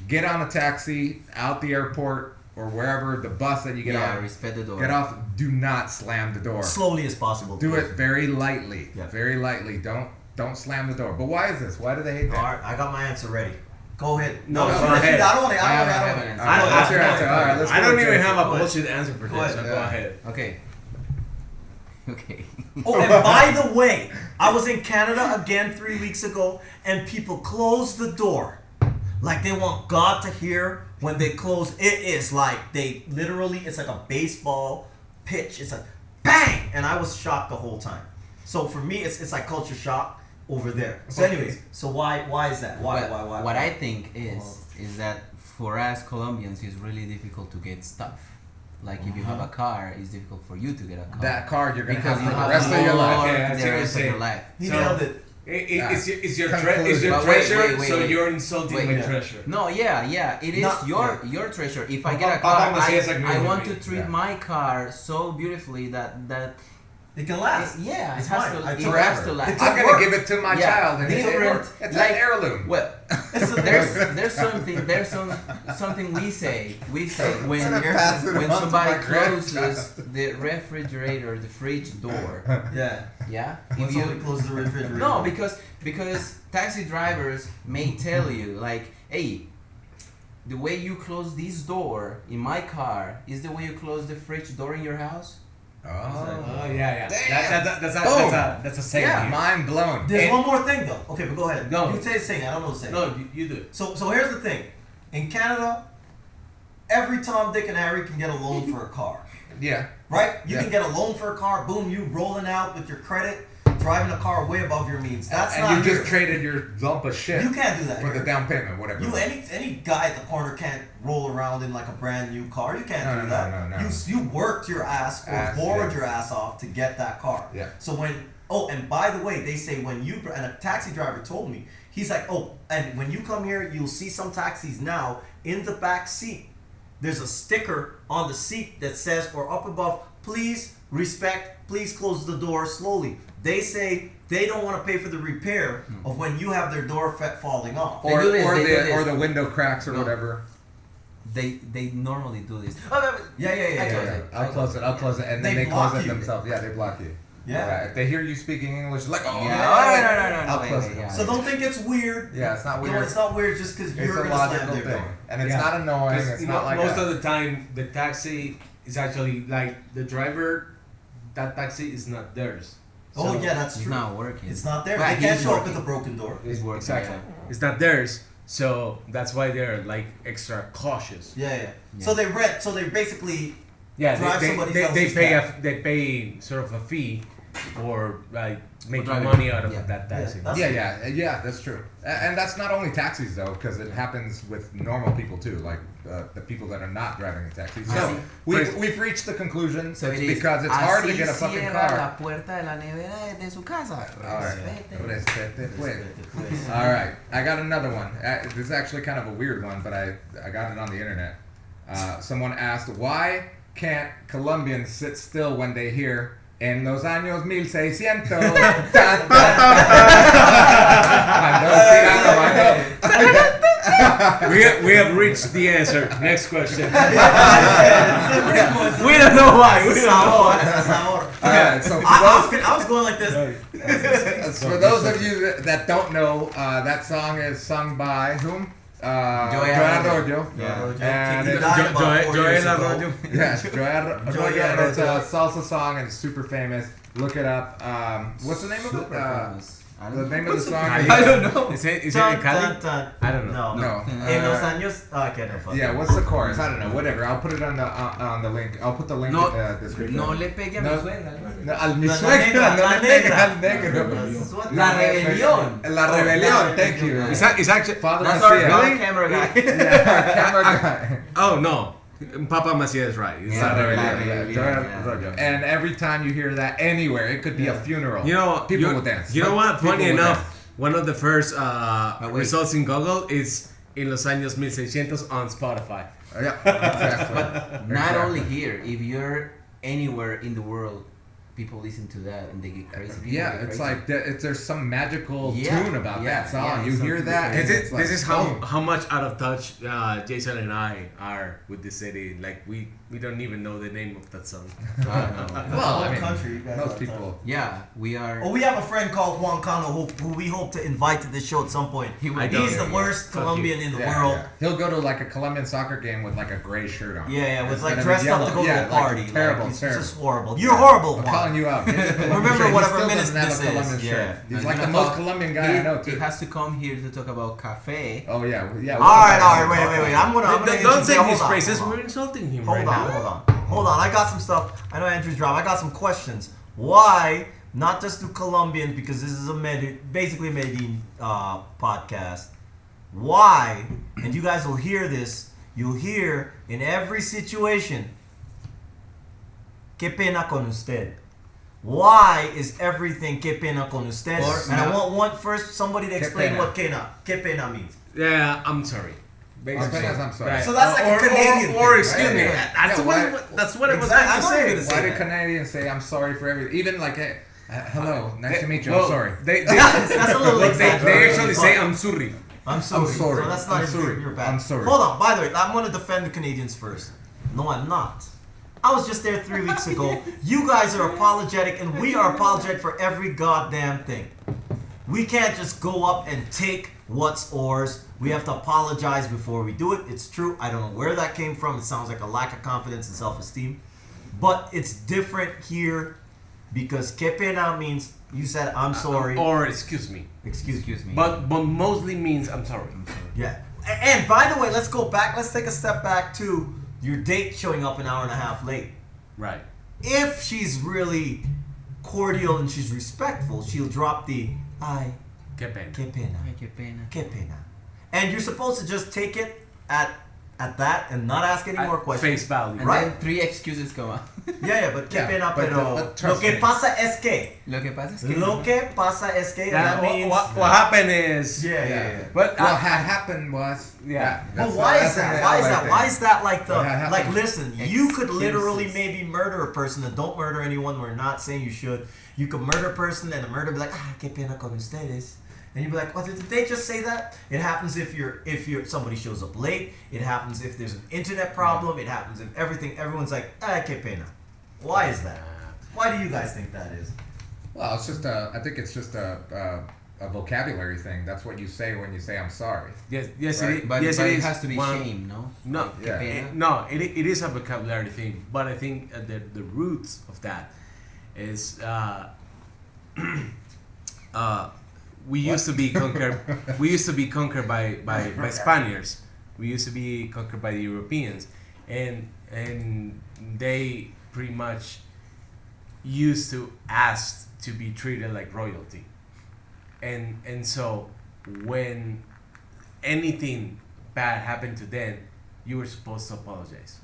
get on a taxi out the airport or wherever the bus that you get on. Respect the door. Get off. Do not slam the door. Slowly as possible. Do please. it very lightly. Yeah. Very lightly. Don't slam the door. But why is this? Why do they hate that? All right, I got my answer ready. Go ahead. No, shoot go it, ahead. shoot it. I don't want it. I I don't have want an it. answer. I don't- What's your I- answer? All right, let's I go don't with even Jason. have a Go ahead. bullshit answer for Go this. ahead. So go ahead. Okay. Okay. Oh, and by the way, I was in Canada again 3 weeks ago, and people close the door like they want God to hear when they close. It is like they literally, it's like a baseball pitch. It's like bang, and I was shocked the whole time. So for me, it's like culture shock over there. So anyways, so why is that? Why? What I think is that for us Colombians, it's really difficult to get stuff. Like if you have a car, it's difficult for you to get a car. That card you're gonna because have you for the have rest of your life. more Okay, I see the what rest you're of your saying. life. He So- nailed it. It's your Conclusion. But treasure, wait, so wait. you're insulting Wait, my yeah. treasure. No, yeah, it is Not- your treasure. If I get a car, Vamos a hacer esa I want to agreement. treat my car so beautifully that It can last. it It's has mine. to. I It took has forever. to last. It I'm took gonna work. give it to my Yeah, child. And different, it's like- an heirloom. Well, there's something we say when gonna pass it when on to somebody my grandchild. closes the refrigerator, the fridge door. Yeah. Yeah, When if somebody you closes the refrigerator. no because taxi drivers may tell you like, hey, the way you close this door in my car is the way you close the fridge door in your house. Oh yeah. Damn. That's a saying. Yeah, here. mind blown. There's one more thing though. Okay, but go ahead. No. You say the saying. I don't know the saying. No, you do it. So here's the thing. In Canada, every Tom, Dick, and Harry can get a loan for a car. Yeah. Right? You Yeah. can get a loan for a car. Boom, you rolling out with your credit, driving a car way above your means. That's and not you just here. traded your lump of shit You can't do that for here. the down payment, whatever. You any guy at the corner can't roll around in like a brand new car. You can't do that. No. You worked your ass or borrowed your ass off to get that car. Yeah. So and by the way, they say when you and a taxi driver told me, he's like, and when you come here, you'll see some taxis now in the back seat. There's a sticker on the seat that says or up above, please respect, please close the door slowly. They say they don't want to pay for the repair of when you have their door falling off. or They do this. or the window cracks or whatever. They normally do this. Yeah. I'll close it, and then They they block close it you. themselves. Yeah, they block you. Yeah. If they hear you speaking English, like, oh, No. I'll close it. Yeah. So don't think it's weird. Yeah, it's not No, weird. it's not weird just because It's you're a gonna slam logical their thing, door. and it's Yeah. not annoying. 'Cause, It's you not know, like most a, of the time the taxi is actually like the driver. That taxi is not theirs. Oh So yeah, that's It's true. not working. It's not there. Right, They can't he's show up working. with a broken door. It's working. Exactly. Yeah. It's not theirs. So that's why they're like extra cautious. Yeah. So they rent. So they basically. Yeah, Drive they somebody else's pay cab. they pay sort of a fee for like making driving. money out of Yeah. that taxi. that's- yeah, that's true. And that's not only taxis though, because it happens with normal people too, like the people that are not driving a taxi. So Yeah. we've reached the conclusion. So it's it is, because it's hard to así get a fucking cierra car. la puerta de la nevera de su casa. All right. Respete. Respete, pues. Pues. All right, I got another one. This is actually kind of a weird one, but I got it on the internet. Someone asked, why can't Colombians sit still when they hear en los años 1600? We have reached the answer. Next question. We don't know why. We don't know why. Alright, so I was going like this. for those of you that don't know, that song is sung by whom? Joy Arroyo. Yeah. And He it's died about 4 years ago. Yes, Joy Arroyo. Joy And it's a Arroyo. salsa song and it's super famous. Look it up. What's the name of it? The name of the song is... I don't know. Is it in Dun, Cali? dun, dun. I don't know. No. En los años. Okay, no fuck. Yeah, what's the chorus? I don't know. Whatever. I'll put it on the link. I'll put the link No, in the description. no le pegue a mi No. suegra. No, al mi La suegra, negra, no la le pegues negra. al negro. La rebelión. La rebelión, thank you. It's actually. Father That's our Macia. camera guy. Yeah, camera guy. Oh no, Papa Macia is right. It's La not rebelión, rebellion. yeah, Joy Arroyo. And every time you hear that anywhere, it could be a funeral. You know, people will dance. You know what? People Funny will enough, dance. one of the first wait. results in Google is in los años 1600 on Spotify. Yeah, exactly. But not only here, if you're anywhere in the world, people listen to that and they get crazy. People Yeah, get it's crazy. like there's some magical Yeah, tune about yeah, that song. yeah, You some hear people that, crazy. and it's like, This is boom. how much out of touch Jason and I are with the city. Like we don't even know the name of that song. Well, I mean, country, you guys most are people. Yeah, we are. Oh, we have a friend called Juan Cano who we hope to invite to this show at some point. He will I be don't He's know. the worst Fuck Colombian in the Yeah, world. yeah. He'll go to like a Colombian soccer game with like a gray shirt on. Yeah, with Instead like of dressed up yellow. to go Yeah, to a party. Like, terrible, He's terrible. just horrible. You're horrible, I'm Juan. calling you out. Get the Colombian Remember shirt. whatever he still minutes doesn't have this a Colombian is. shirt. Yeah. He's And like you're the gonna most talk- Colombian guy I know He too. has to come here to talk about cafe. Oh yeah, yeah. All right, wait. I'm gonna Don't say hold these on, phrases. hold on. We're insulting him Hold right on, now. hold on. I got some stuff. I know Andrew's driving. I got some questions. Why not just do Colombians, because this is basically a Medellin podcast. Why? And you guys will hear this. You'll hear in every situation. Qué pena con usted. Why is everything qué pena con usted? And I want first somebody to explain pena. what qué pena means. Yeah, I'm sorry. Basically. I'm sorry. Right. So that's like a Canadian or thing, excuse right? me. Yeah. That's Yeah, what. why- That's what I was Exactly. trying to I know you're say. gonna say Why did that. Canadians say I'm sorry for everything? Even like, hey, hello, nice to meet you. Well, I'm sorry. They That's a little they exaggerated. actually say I'm sorry. I'm sorry. sorry. So that's not I'm even sorry. your bad. I'm sorry. Hold on. By the way, I'm going to defend the Canadians first. No, I'm not. I was just there 3 weeks ago. You guys are apologetic, and we are apologetic for every goddamn thing. We can't just go up and take what's ours. We have to apologize before we do it. It's true. I don't know where that came from. It sounds like a lack of confidence and self-esteem. but it's different here because que pena means you said I'm sorry or excuse me. Excuse me. But mostly means I'm sorry. Yeah. And by the way, let's go back. Let's take a step back to your date showing up an hour and a half late. Right. If she's really cordial and she's respectful, she'll drop the ay, Que pena. que pena, Ay, qué pena. que pena. And you're supposed to just take it at that and not ask any more questions. Face value. And Right. then 3 excuses come out. Yeah, but que pena, but pero trust lo que me. pasa es que. Lo que pasa es que... Lo que pasa es que. That, That means. what happened is Yeah. But What had happened was Yeah. But that's why the- is that's that? the Why is LA that? thing. Why is that like the What had like? happened? Listen, you could literally Excuses. maybe murder a person and don't murder anyone. We're not saying you should. You could murder a person and the murder be like, que pena con ustedes. And you'd be like, well, did they just say that? It happens if you're somebody shows up late. It happens if there's an internet problem. It happens if everyone's like, que pena. Why is that? Why do you guys think that is? Well, it's just I think it's just a vocabulary thing. That's what you say when you say I'm sorry. yes, Right. But, yes, but it it is has to be one- shame, no? No, Like, Yeah. qué pena. no, it is a vocabulary thing, but I think the roots of that is we used to be conquered. We used to be conquered by Spaniards. We used to be conquered by the Europeans, and they pretty much used to ask to be treated like royalty, and so when anything bad happened to them, you were supposed to apologize.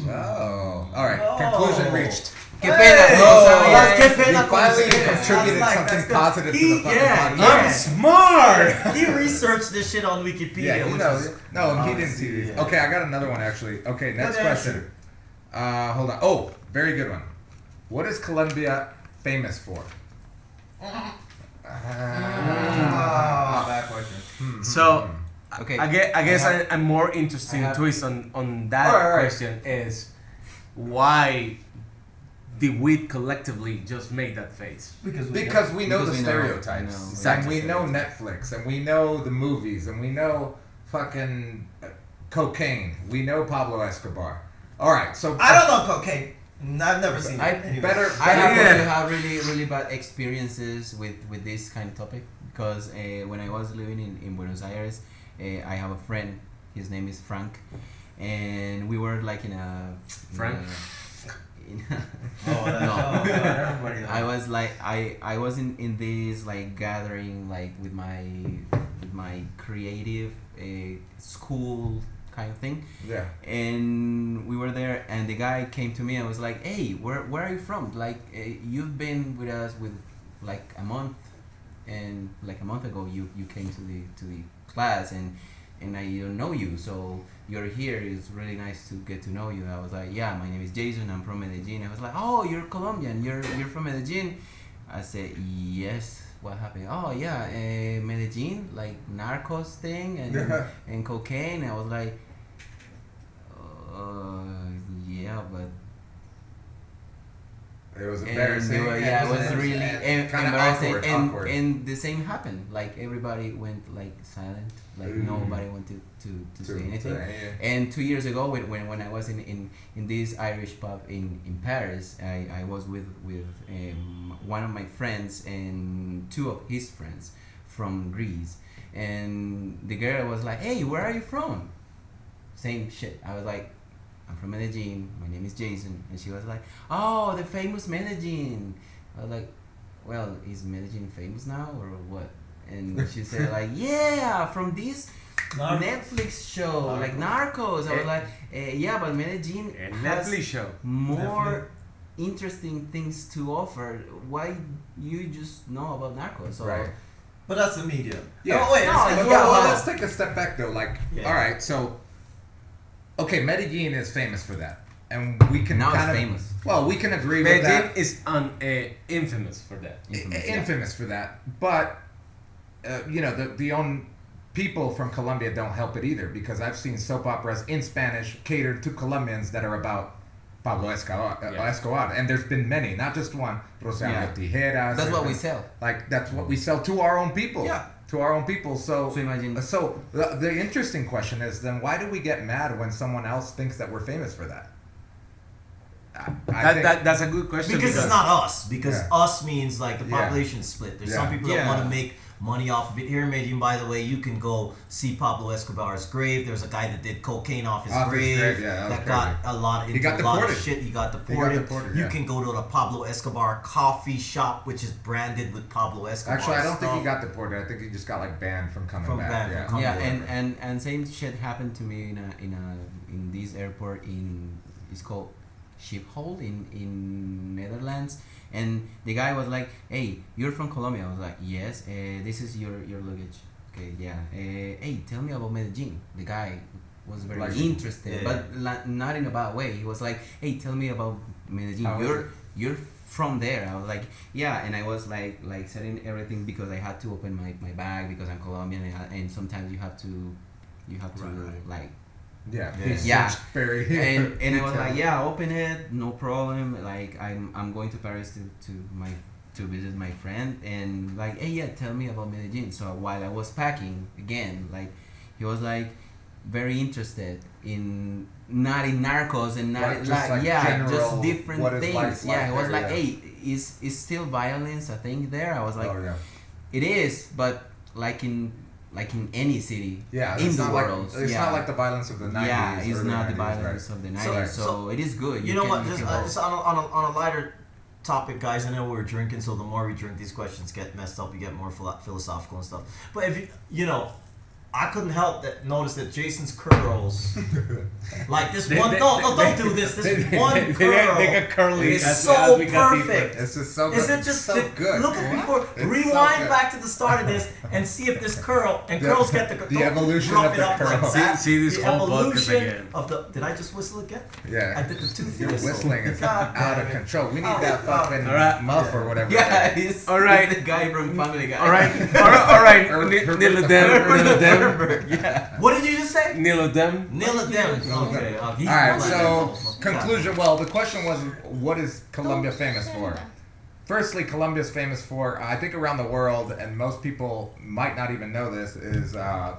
Oh, all right. Oh. Conclusion reached. Qué pena. Oh, sorry, that's yeah, que pena You finally con ustedes. contributed That's something that's good. positive to the fucking Yeah, podcast. yeah. I'm smart. He researched this shit on Wikipedia. Yeah, he which knows. is- No, he Oh, didn't I see these. yeah. Okay, I got another one actually. Okay, next Good question. Hold on. Oh, very good one. What is Colombia famous for? Bad question. So Okay. I guess I have- a more interesting I have- twist on that All right. question is why did we collectively just make that face? Because we know Because the we know, stereotypes, I know. and Exactly. we know Netflix, and we know the movies, and we know fucking cocaine. We know Pablo Escobar. All right, so I don't know cocaine. I've never seen I it. Anyway. better. I have Yeah. also had really bad experiences with this kind of topic because when I was living in Buenos Aires, I have a friend. His name is Frank, and we were like in a Frank? Oh, No. everybody. I was like I was in this like gathering like with my creative school kind of thing, Yeah. and we were there and the guy came to me and was like, hey, where are you from? Like you've been with us with like a month, and like a month ago you came to the class and I don't know you, so you're here. It's really nice to get to know you. I was like, yeah, my name is Jason, I'm from Medellin. I was like, oh, you're Colombian, you're from Medellin. I said, yes. What happened? Oh yeah, Medellin, like narcos thing and cocaine. I was like, yeah, but It was and embarrassing. yeah, it was really kind of embarrassing. awkward. And the same happened. Like everybody went like silent. Like nobody wanted to say anything. yeah. And 2 years ago, when I was in this Irish pub in Paris, I was with one of my friends and 2 of his friends from Greece, and the girl was like, "Hey, where are you from?" Same shit. I was like, "I'm from Medellin. My name is Jason," and she was like, "Oh, the famous Medellin." I was like, "Well, is Medellin famous now or what?" And she said like, "Yeah, from this." Netflix show like Narcos. I was like, yeah, but Medellin A has Netflix show. more interesting things to offer. Why you just know about Narcos? So, Right. But that's the media. Yeah. Oh, wait. No, it's you like- got- Well, wow. let's take a step back though. Like, Yeah. all right, so okay, Medellin is famous for that, and we can Now it's kind of famous. Well, we can agree with Medellin that. is infamous for that. Infamous for that, but you know the own people from Colombia don't help it either, because I've seen soap operas in Spanish catered to Colombians that are about Pablo Escobar, Escobar, and there's been many, not just one. Rosario Yeah. Tijeras. that's what we and- sell. Like that's what we sell to our own people. Yeah. To our own people. So So imagine. So the interesting question is then why do we get mad when someone else thinks that we're famous for that? I think, That's a good question because it's not us. Because us means like the Yeah. population split. There's Yeah. some people that want to make money off of it. Here in Medellin, by the way, you can go see Pablo Escobar's grave. There's a guy that did cocaine off his grave. Yeah, that got a lot into got a lot of deported. shit. He got deported. You yeah. can go to the Pablo Escobar coffee shop, which is branded with Pablo Escobar. Actually, I don't think he stuff. got deported. I think he just got like banned from coming back. Banned Yeah. from coming Yeah, back. and same shit happened to me in this airport it's called Schiphol in Netherlands, and the guy was like, "Hey, you're from Colombia?" I was like, "Yes." This is your luggage. Okay, yeah. Hey, tell me about Medellin. The guy was very Like, interested, yeah. but not in a bad way. He was like, "Hey, tell me about Medellin. How is You're from there." I was like, "Yeah," and I was like setting everything because I had to open my bag because I'm Colombian, and sometimes you have to Right. like. Yeah. Yeah. He's Yeah. very And I was like, yeah, open it, no problem. Like I'm going to Paris to visit my friend, and like, hey, yeah, tell me about Medellin. So while I was packing again, like he was like very interested in not in narcos and not Right, in, just like yeah, general, just different what is things. life Yeah, like he was there, like, yeah. hey, is still violence a thing there? I was like, oh yeah. it is, but like in any city Yeah, in it's the not world. like, it's not like the violence of the 90s. Yeah, it's early not the 90s, violence right. of the So- 90s, so- so it is good. You know what? can- Just, you can just on a lighter topic, guys. I know we're drinking, so the more we drink, these questions get messed up. You get more philosophical and stuff. But if you know, I couldn't help that notice that Jason's curls, like this one. No, don't do this. This one curl They got curly. is as so we got deeper. perfect. It's just so good. Is it It's just so good? look at before? It's so Rewind good. back to the start of this and see if this curl and The- curls get the the don't evolution rough of it the up curl. Like that. See this the whole bucket evolution again. of the. Did I just whistle again? Yeah. I did the tooth You're whistle. whistling. It's God out damn of it. control. We need Oh, that God. fucking All right. muff or whatever. Yeah, he's All right. the guy from Family Guy. All right, all right. Herbert Nil of them. Yeah. What did you just say? Nil of them. Nail it down. Okay. All right. So conclusion. Well, the question was, what is Colombia famous for? Firstly, Colombia is famous for, I think, around the world, and most people might not even know this, is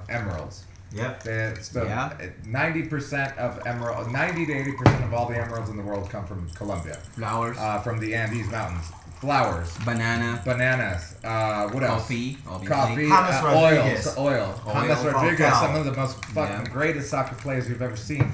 emeralds. Yep. It's the Yeah. 90% of emerald, 90 to 80% of all the emeralds in the world come from Colombia, Flowers, from the Andes Mountains. Flowers, banana, bananas. What else? coffee, obviously. Coffee, James Rodriguez. oil. Oil. James Rodriguez, Falcao. some of the most fucking Yeah. greatest soccer players you've ever seen.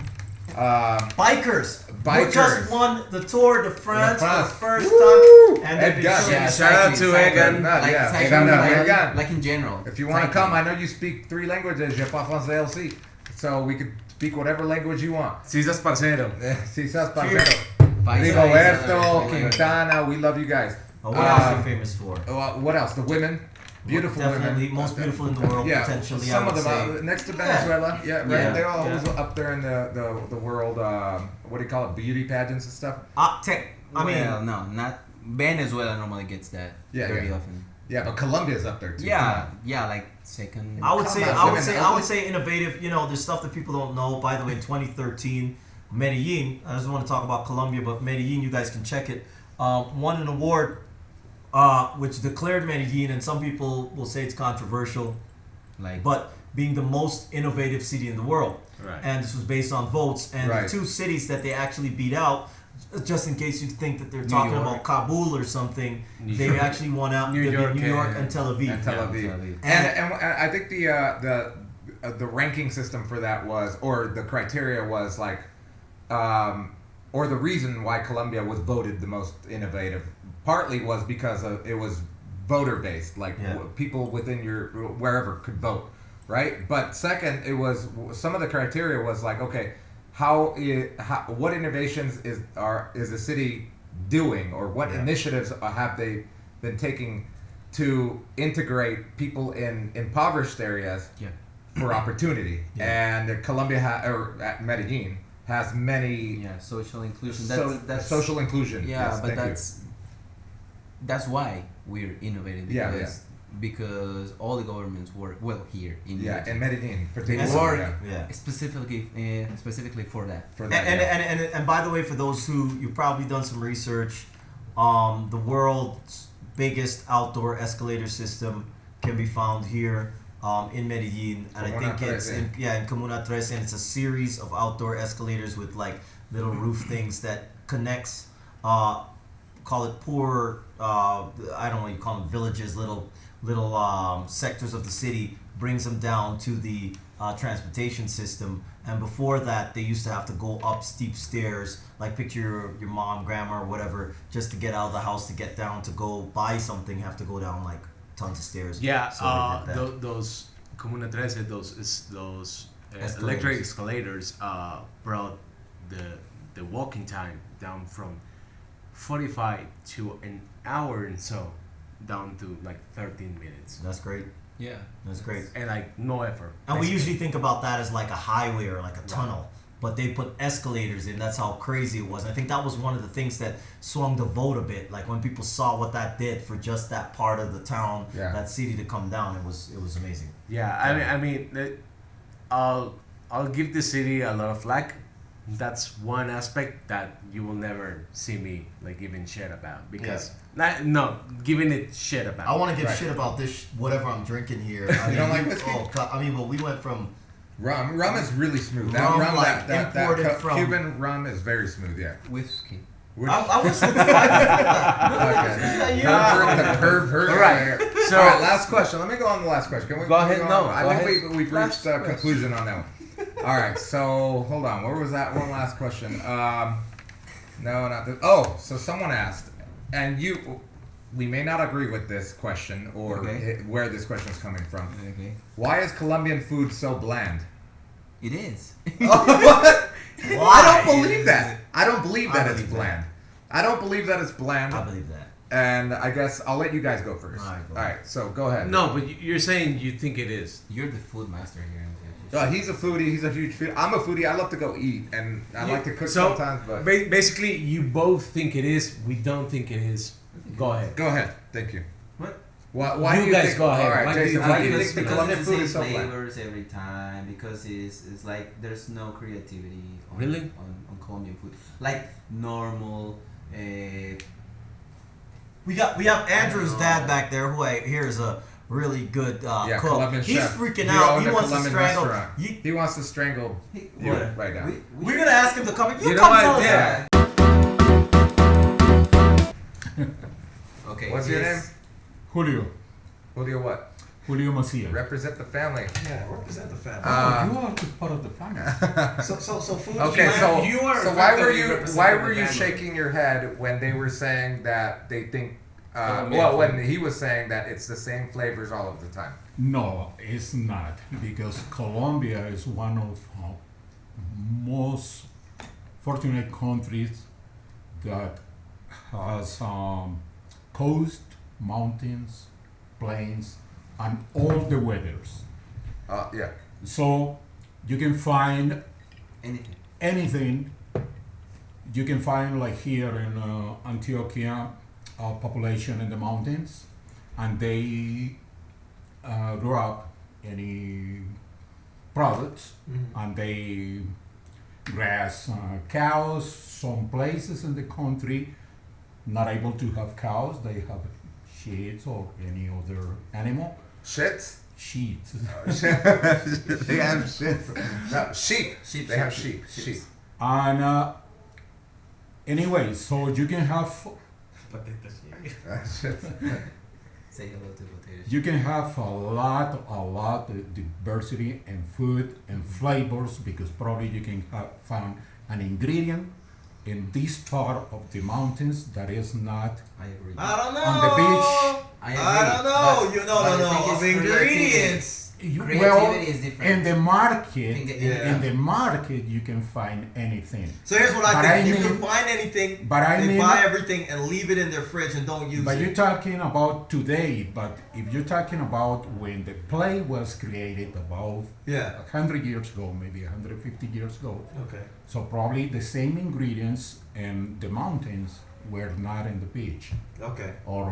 Bikers. Who Bikers. just won the Tour de France for the France. first Woo! time. And they've been Edgar. showing- Yeah, Shout out to Egan. Like, Yeah, cycling, Egan, like, Egan. like in general. If you want to Cycling. come, I know you speak 3 languages. Je parle français aussi. So we could speak whatever language you want. Cisas parcero. Si sos parcero. Paisas, Rigoberto, like, Quintana, we love you guys. Oh, what else are Um, you famous for? What else? The women. Beautiful Definitely women. most beautiful in the world, Yeah, potentially. some I would of them say. next to Venezuela. Yeah, right. Yeah. They're always Yeah. up there in the world. What do you call it? Beauty pageants and stuff. I mean, well, no, not Venezuela normally gets that Yeah, very yeah. often. Yeah, but Colombia's up there too. Yeah, yeah, like second. I would say, Come on, I would women, say, ugly. I would say innovative. You know, there's stuff that people don't know. By the way, in 2013, Medellin. I just want to talk about Colombia, but Medellin, you guys can check it. Won an award, which declared Medellin, and some people will say it's controversial, like but being the most innovative city in the world. Right. And this was based on votes. And Right. the 2 cities that they actually beat out, just in case you think that they're New talking York. about Kabul or something, New they York. actually won out. New They beat York New York and- and Tel Aviv. And Tel Yeah, Aviv. Tel Aviv. And I think the ranking system for that was, or the criteria was like, or the reason why Colombia was voted the most innovative, partly was because it was voter based, like Yeah. people within your wherever could vote, right? But second, it was some of the criteria was like, okay, what innovations is the city doing, or what Yeah. initiatives have they been taking to integrate people in impoverished areas Yeah. for opportunity. Yeah. And Colombia or at Medellin has many yeah, social inclusion. that's social inclusion. Yeah, Yes, but thank you. that's why we're innovative. Yeah, Because all the governments work well here in Yeah, Medellin. in Medellin, particularly. Escobar, yeah, yeah. specifically for that. for that. And, yeah. and by the way, for those who you've probably done some research, the world's biggest outdoor escalator system can be found here in Medellin, and I think Comuna it's 13. in Comuna 13, and it's a series of outdoor escalators with like little roof things that connects, call it poor, I don't know, you call them villages, little sectors of the city, brings them down to the transportation system. And before that, they used to have to go up steep stairs, like picture your mom, grandma, or whatever, just to get out of the house, to get down, to go buy something, have to go down like tons of stairs. Yeah, so they did that. those Comuna 13, those Escalators. electric escalators brought the walking time down from 45 to an hour and so down to like 13 minutes. That's great. Yeah. That's great. And like no effort. And we usually think about that as like a highway or like a tunnel, but they put escalators in. That's how crazy it was. I think that was one of the things that swung the vote a bit. Like when people saw what that did for just that part of the town, that city to come down, it was amazing. Yeah, I mean, I'll give the city a lot of flack. That's one aspect that you will never see me like giving shit about because giving it shit about. I want to give shit about this whatever I'm drinking here. You don't like whiskey? Oh God, I mean, well, we went from rum. Rum is really smooth. That Rum, rum, like, that imported from- Cuban rum is very smooth. Yeah. Whiskey. I was Okay. The pervert. All right. So All right, last question. Let me go on the last question. Can we Go ahead. on? No, I go think ahead. we've reached a conclusion on that one. All right. So hold on. Where was that one last question? No, not this. Oh, so someone asked, and we may not agree with this question or where this question is coming from. Okay. Why is Colombian food so bland? It is. What? Why? I don't believe that. I don't believe that it's believe bland. I don't believe that it's bland. I believe that. And I guess I'll let you guys go first. All right, go All right, so go ahead. no, but you're saying you think it is. You're the food master here. He's a foodie. He's a huge foodie. I'm a foodie. I love to go eat, and I like to cook So, sometimes. But basically, you both think it is. We don't think it is. Go ahead. go ahead. Thank you. What? Why You do you guys think? go ahead. All right, Why do you Jason. think Why do you it think is? the Because Colombian it's food the is so same bland? flavors every time. Because it's like there's no creativity on, Really? on Colombian food. Like normal. We have Andrew's dad back there, who I hear is a really good cook. Colombian He's chef. freaking He out. owned He a wants to Colombian strangle. restaurant. He wants to strangle you What? right now. We're gonna ask him to come. You know come what? tell us Yeah. that. Okay. What's your name? Julio. Julio what? Julio Macia. Represent the family. Yeah, represent the family. You are part of the family. So food. Okay, so you are so why were effectively you representing the family. shaking your head when they were saying that they think Colombian when he was saying that it's the same flavors all of the time? No, it's not, because Colombia is one of most fortunate countries that has coast, mountains, plains, and all the weathers. Yeah. So you can find Anything. anything. You can find like here in Antioquia, a population in the mountains, and they grow up any products, and they grass cows. Some places in the country not able to have cows, they have sheep or any other animal. Shit. Sheep. They have shit. No, sheep. Sheep, They have sheep, sheep. sheep. Sheep. And anyway, so you can have Say hello to potatoes. you can have a lot of diversity in food and flavors, because probably you can find an ingredient in this part of the mountains that is not I agree. I don't know. on the beach. I agree. I don't know. but- You know, but no, I think no. it's Of ingredients. Creativity is different. in the market, Yeah. in the market, you can find anything. So here's what I But think. I You mean- can find anything. but I they mean- buy everything and leave it in their fridge and don't use But it. you're talking about today. But if you're talking about when the play was created about Yeah. 100 years ago, maybe 150 years ago, Okay. so probably the same ingredients in the mountains were not in the beach Okay. or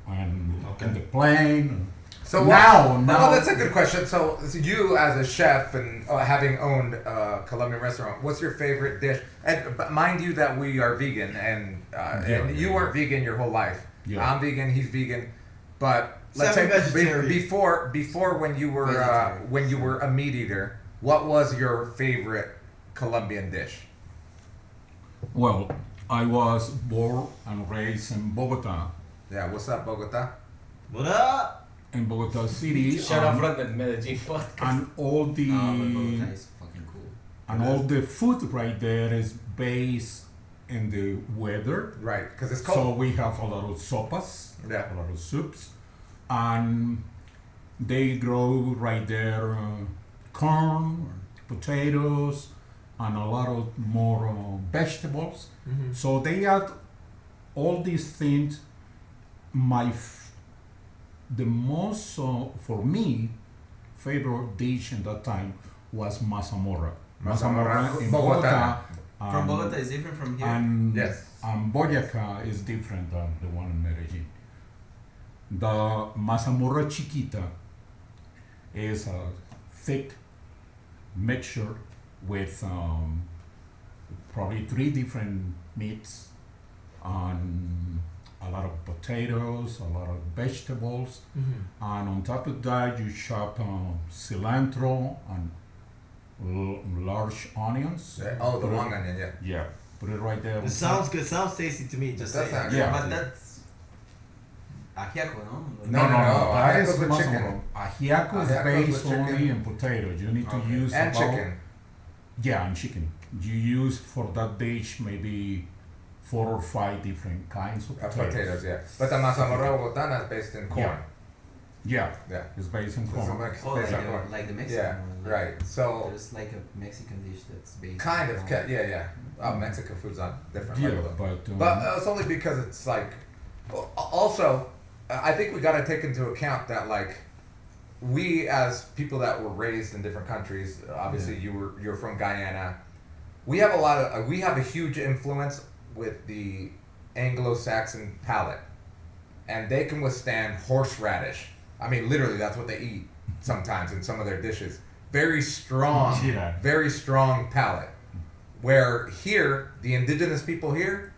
in Okay. the plain. So now, well, that's a good question. So you, as a chef and having owned a Colombian restaurant, what's your favorite dish? And but mind you that we are vegan, and you weren't vegan your whole life. Yeah. I'm vegan. He's vegan. But let's Semi-vegetarian. say before when you were Vegetarian. a meat eater, what was your favorite Colombian dish? Well, I was born and raised in Bogota. Yeah, what's up, Bogota? What up? In Bogota City. Shout out from the Medellin podcast. And all the Bogota is fucking cool. and all the food right there is based in the weather. Right, because it's So cold. we have a lot of sopas, Yeah. a lot of soups, and they grow right there corn, potatoes, and a lot of more vegetables. Mm-hmm. So they add all these things. The most for me favorite dish in that time was mazamorra. Mazamorra, in Bogota. From Bogota is different from here. And Yes. Boyacá is different than the one in Medellin. The mazamorra chiquita is a thick mixture with probably 3 different meats and a lot of potatoes, a lot of vegetables, Mm-hmm. and on top of that you chop cilantro and large onions. Yeah. Oh, the Put it- long onion, yeah. Yeah, put it right there. It on sounds top. good. Sounds tasty to me. Just It does saying. sound Yeah. But that's ajiaco, no? No, That ajiaco's is with chicken. mazamorra. Ajiaco is Ajiaco's based with only chicken. in potatoes. You need to use And about, chicken. Yeah, and chicken. You use for that dish maybe 4 or 5 different kinds of Potatoes, yeah. But the mazamorra bogotana is based in corn. Yeah. Yeah, Yeah. it's based in It's corn. Oh, based on like, corn. like the Mexican Yeah, one. Like, right. So, There's like a Mexican dish that's based kind on of, yeah. Oh, Mexican food's on different Yeah, level. but But it's only because it's like, also, I think we got to take into account that like, we as people that were raised in different countries, obviously you're from Guyana, we have a huge influence with the Anglo-Saxon palate, and they can withstand horseradish. I mean, literally, that's what they eat sometimes in some of their dishes. Very strong, Yeah. very strong palate. Where here, the indigenous people here,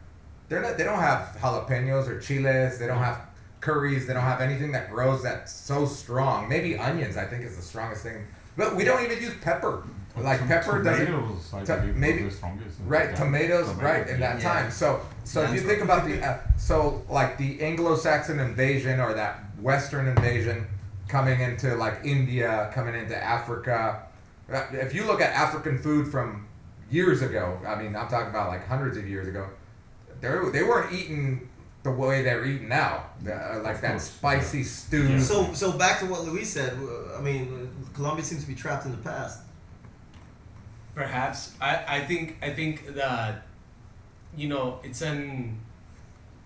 they don't have jalapenos or chiles. They don't have curries. They don't have anything that grows that's so strong. Maybe onions, I think, is the strongest thing. But we don't even use pepper. Like pepper doesn't. tomatoes, I to- believe, maybe- were the strongest. Right, tomatoes, right, in that Yeah. time. So if you think about like the Anglo-Saxon invasion or that Western invasion coming into like India, coming into Africa, if you look at African food from years ago, I mean, I'm talking about like hundreds of years ago, they weren't eating the way they're eating now, like Of that course, spicy stew. Yeah. So back to what Luis said. I mean, Colombia seems to be trapped in the past. Perhaps I think that it's an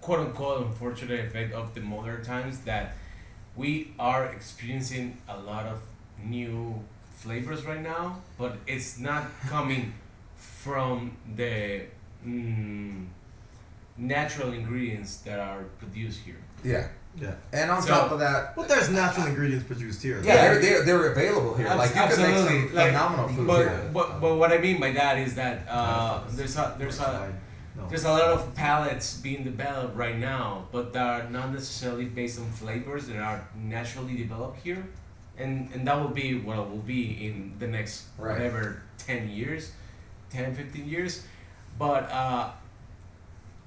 quote unquote unfortunate effect of the modern times that we are experiencing a lot of new flavors right now, but it's not coming from the natural ingredients that are produced here. Yeah, Yeah. and on So- top of that, But there's natural ingredients produced here. yeah, they're available here. Like you can make Absolutely. some Like, phenomenal food But, here. but what I mean by that is that there's a lot of palettes being developed right now, but that are not necessarily based on flavors that are naturally developed here, and that will be what it will be in the next Right. whatever 15 years. But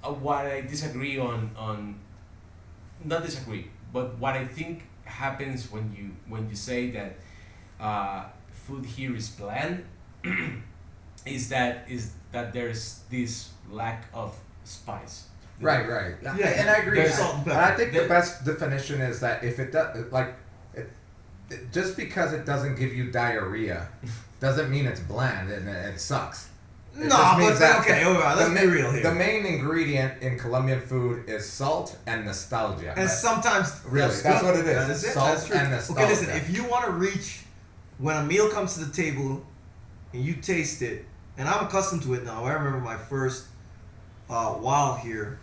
what I disagree on not disagree, but what I think happens when you say that food here is bland is that there's this lack of spice. Right. Yeah, and I agree. there's salt and And I pepper. think the best definition is that if it does, just because it doesn't give you diarrhea, doesn't mean it's bland and it sucks. It No, just means but that okay, all right, let's the be real here. The main ingredient in Colombian food is salt and nostalgia. And sometimes Really, that's good. what it is. That is it. Salt That's true. and Okay, listen. nostalgia. If you want to reach when a meal comes to the table and you taste it, and I'm accustomed to it now. I remember my first while here.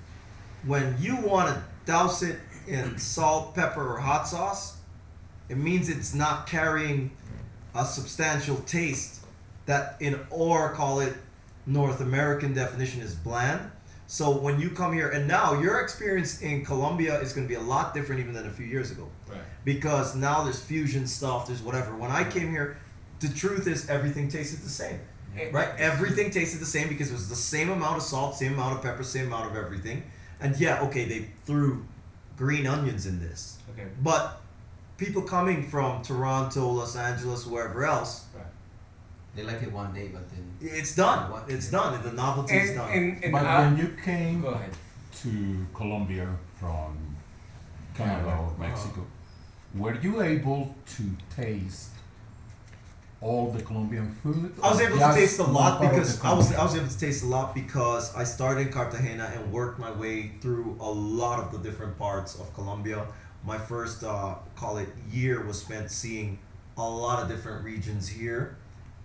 When you want to douse it in salt, pepper, or hot sauce, it means it's not carrying a substantial taste that or call it North American definition is bland. So when you come here, and now your experience in Colombia is going to be a lot different even than a few years ago. Right. Because now there's fusion stuff, there's whatever. When I came here, the truth is everything tasted the same. right? Everything tasted the same because it was the same amount of salt, same amount of pepper, same amount of everything. And yeah, okay, they threw green onions in this. Okay. But people coming from Toronto, Los Angeles, wherever else, They like it one day, but then it's done. It's done. The novelty is done. And But when you came go ahead. to Colombia from Canada or Mexico, were you able to taste all the Colombian food? I was or able to just taste a one lot part of because the I was Colombian? able to taste a lot because I started in Cartagena and worked my way through a lot of the different parts of Colombia. My first call it year was spent seeing a lot of different regions here,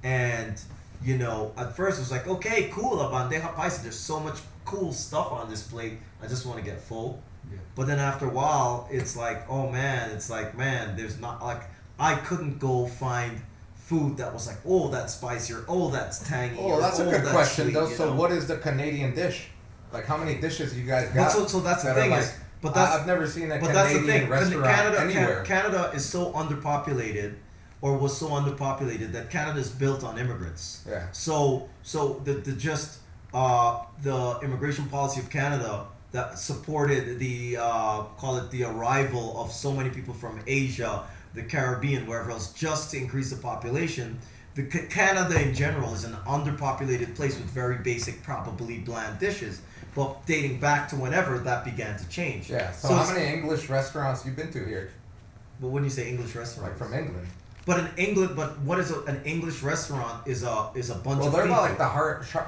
and you know, at first it was like, okay, cool, la bandeja paisa. There's so much cool stuff on this plate. I just want to get full. Yeah. But then after a while, it's like, oh man, it's like, man, there's not like I couldn't go find food that was like, oh, that's spicy or oh, that's tangy. Oh, or, that's a good that's question, sweet, though. you So, know? what is the Canadian dish? Like, how many dishes you guys But got? so that's the that are thing like, is, but that's I've never seen a but that's the Canadian thing. restaurant anywhere. Canada is so underpopulated, or was so underpopulated that Canada is built on immigrants. Yeah. So the immigration policy of Canada that supported the call it the arrival of so many people from Asia, the Caribbean, wherever else, just to increase the population. Canada in general is an underpopulated place with very basic, probably bland dishes. But dating back to whenever that began to change. Yeah. So, So how it's- many English restaurants you been to here? But when you say English restaurant, Like from England? But in England, but what is an English restaurant is a bunch Well, of they're people. like the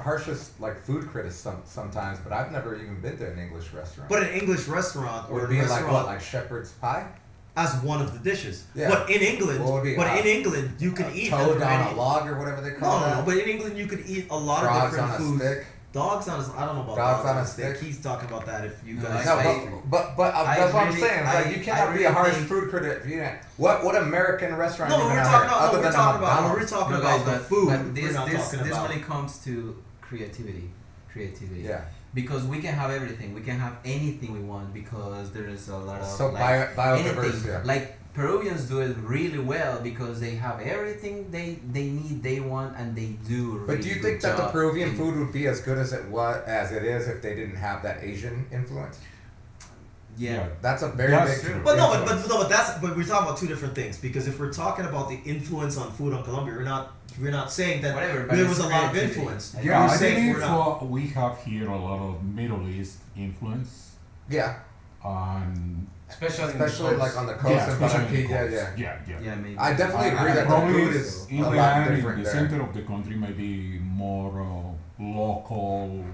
harshest like food critics sometimes, but I've never even been to an English restaurant. But an English restaurant or would a be like restaurant what, like shepherd's pie? as one of the dishes. Yeah. But in England, What would be, in England you can eat toad on many- a log or whatever they call No, it. no, no. But in England you could eat a lot Frogs of different on a foods. stick. Dogs on a I don't know about Dogs dogs on on a a stick. stick. He's talking about that if you No, guys. No, I- but I that's what I'm really- saying. It's like I- you I cannot be really a harsh think- food critic if you can't. What American restaurant? No, you we're been talking out about. here, No, other we're than talking about. McDonald's? We're talking No, about guys, the but, food. but We're this not this talking this about. when it comes to creativity. Yeah. Because we can have everything. We can have anything we want because there is a lot of So like, biodiverse, anything. yeah. Like Peruvians do it really well because they have everything they need, they want, and they do. A But really do you good think that the job Peruvian in- food would be as good as it is if they didn't have that Asian influence? Yeah. That's a very That's big. true. But no, influence. but we're talking about two different things because if we're talking about the influence on food on Colombia, we're not saying that Whatever, but there it's was a lot of creativity. influence. Yeah, We're I saying believe we're not. we have here a lot of Middle East influence, Yeah, and Especially like on the coast yeah, and especially in the Barranquilla, coast. yeah. Yeah, maybe. I definitely agree that the probably food is a lot inland different in the there. center of the country, maybe more local,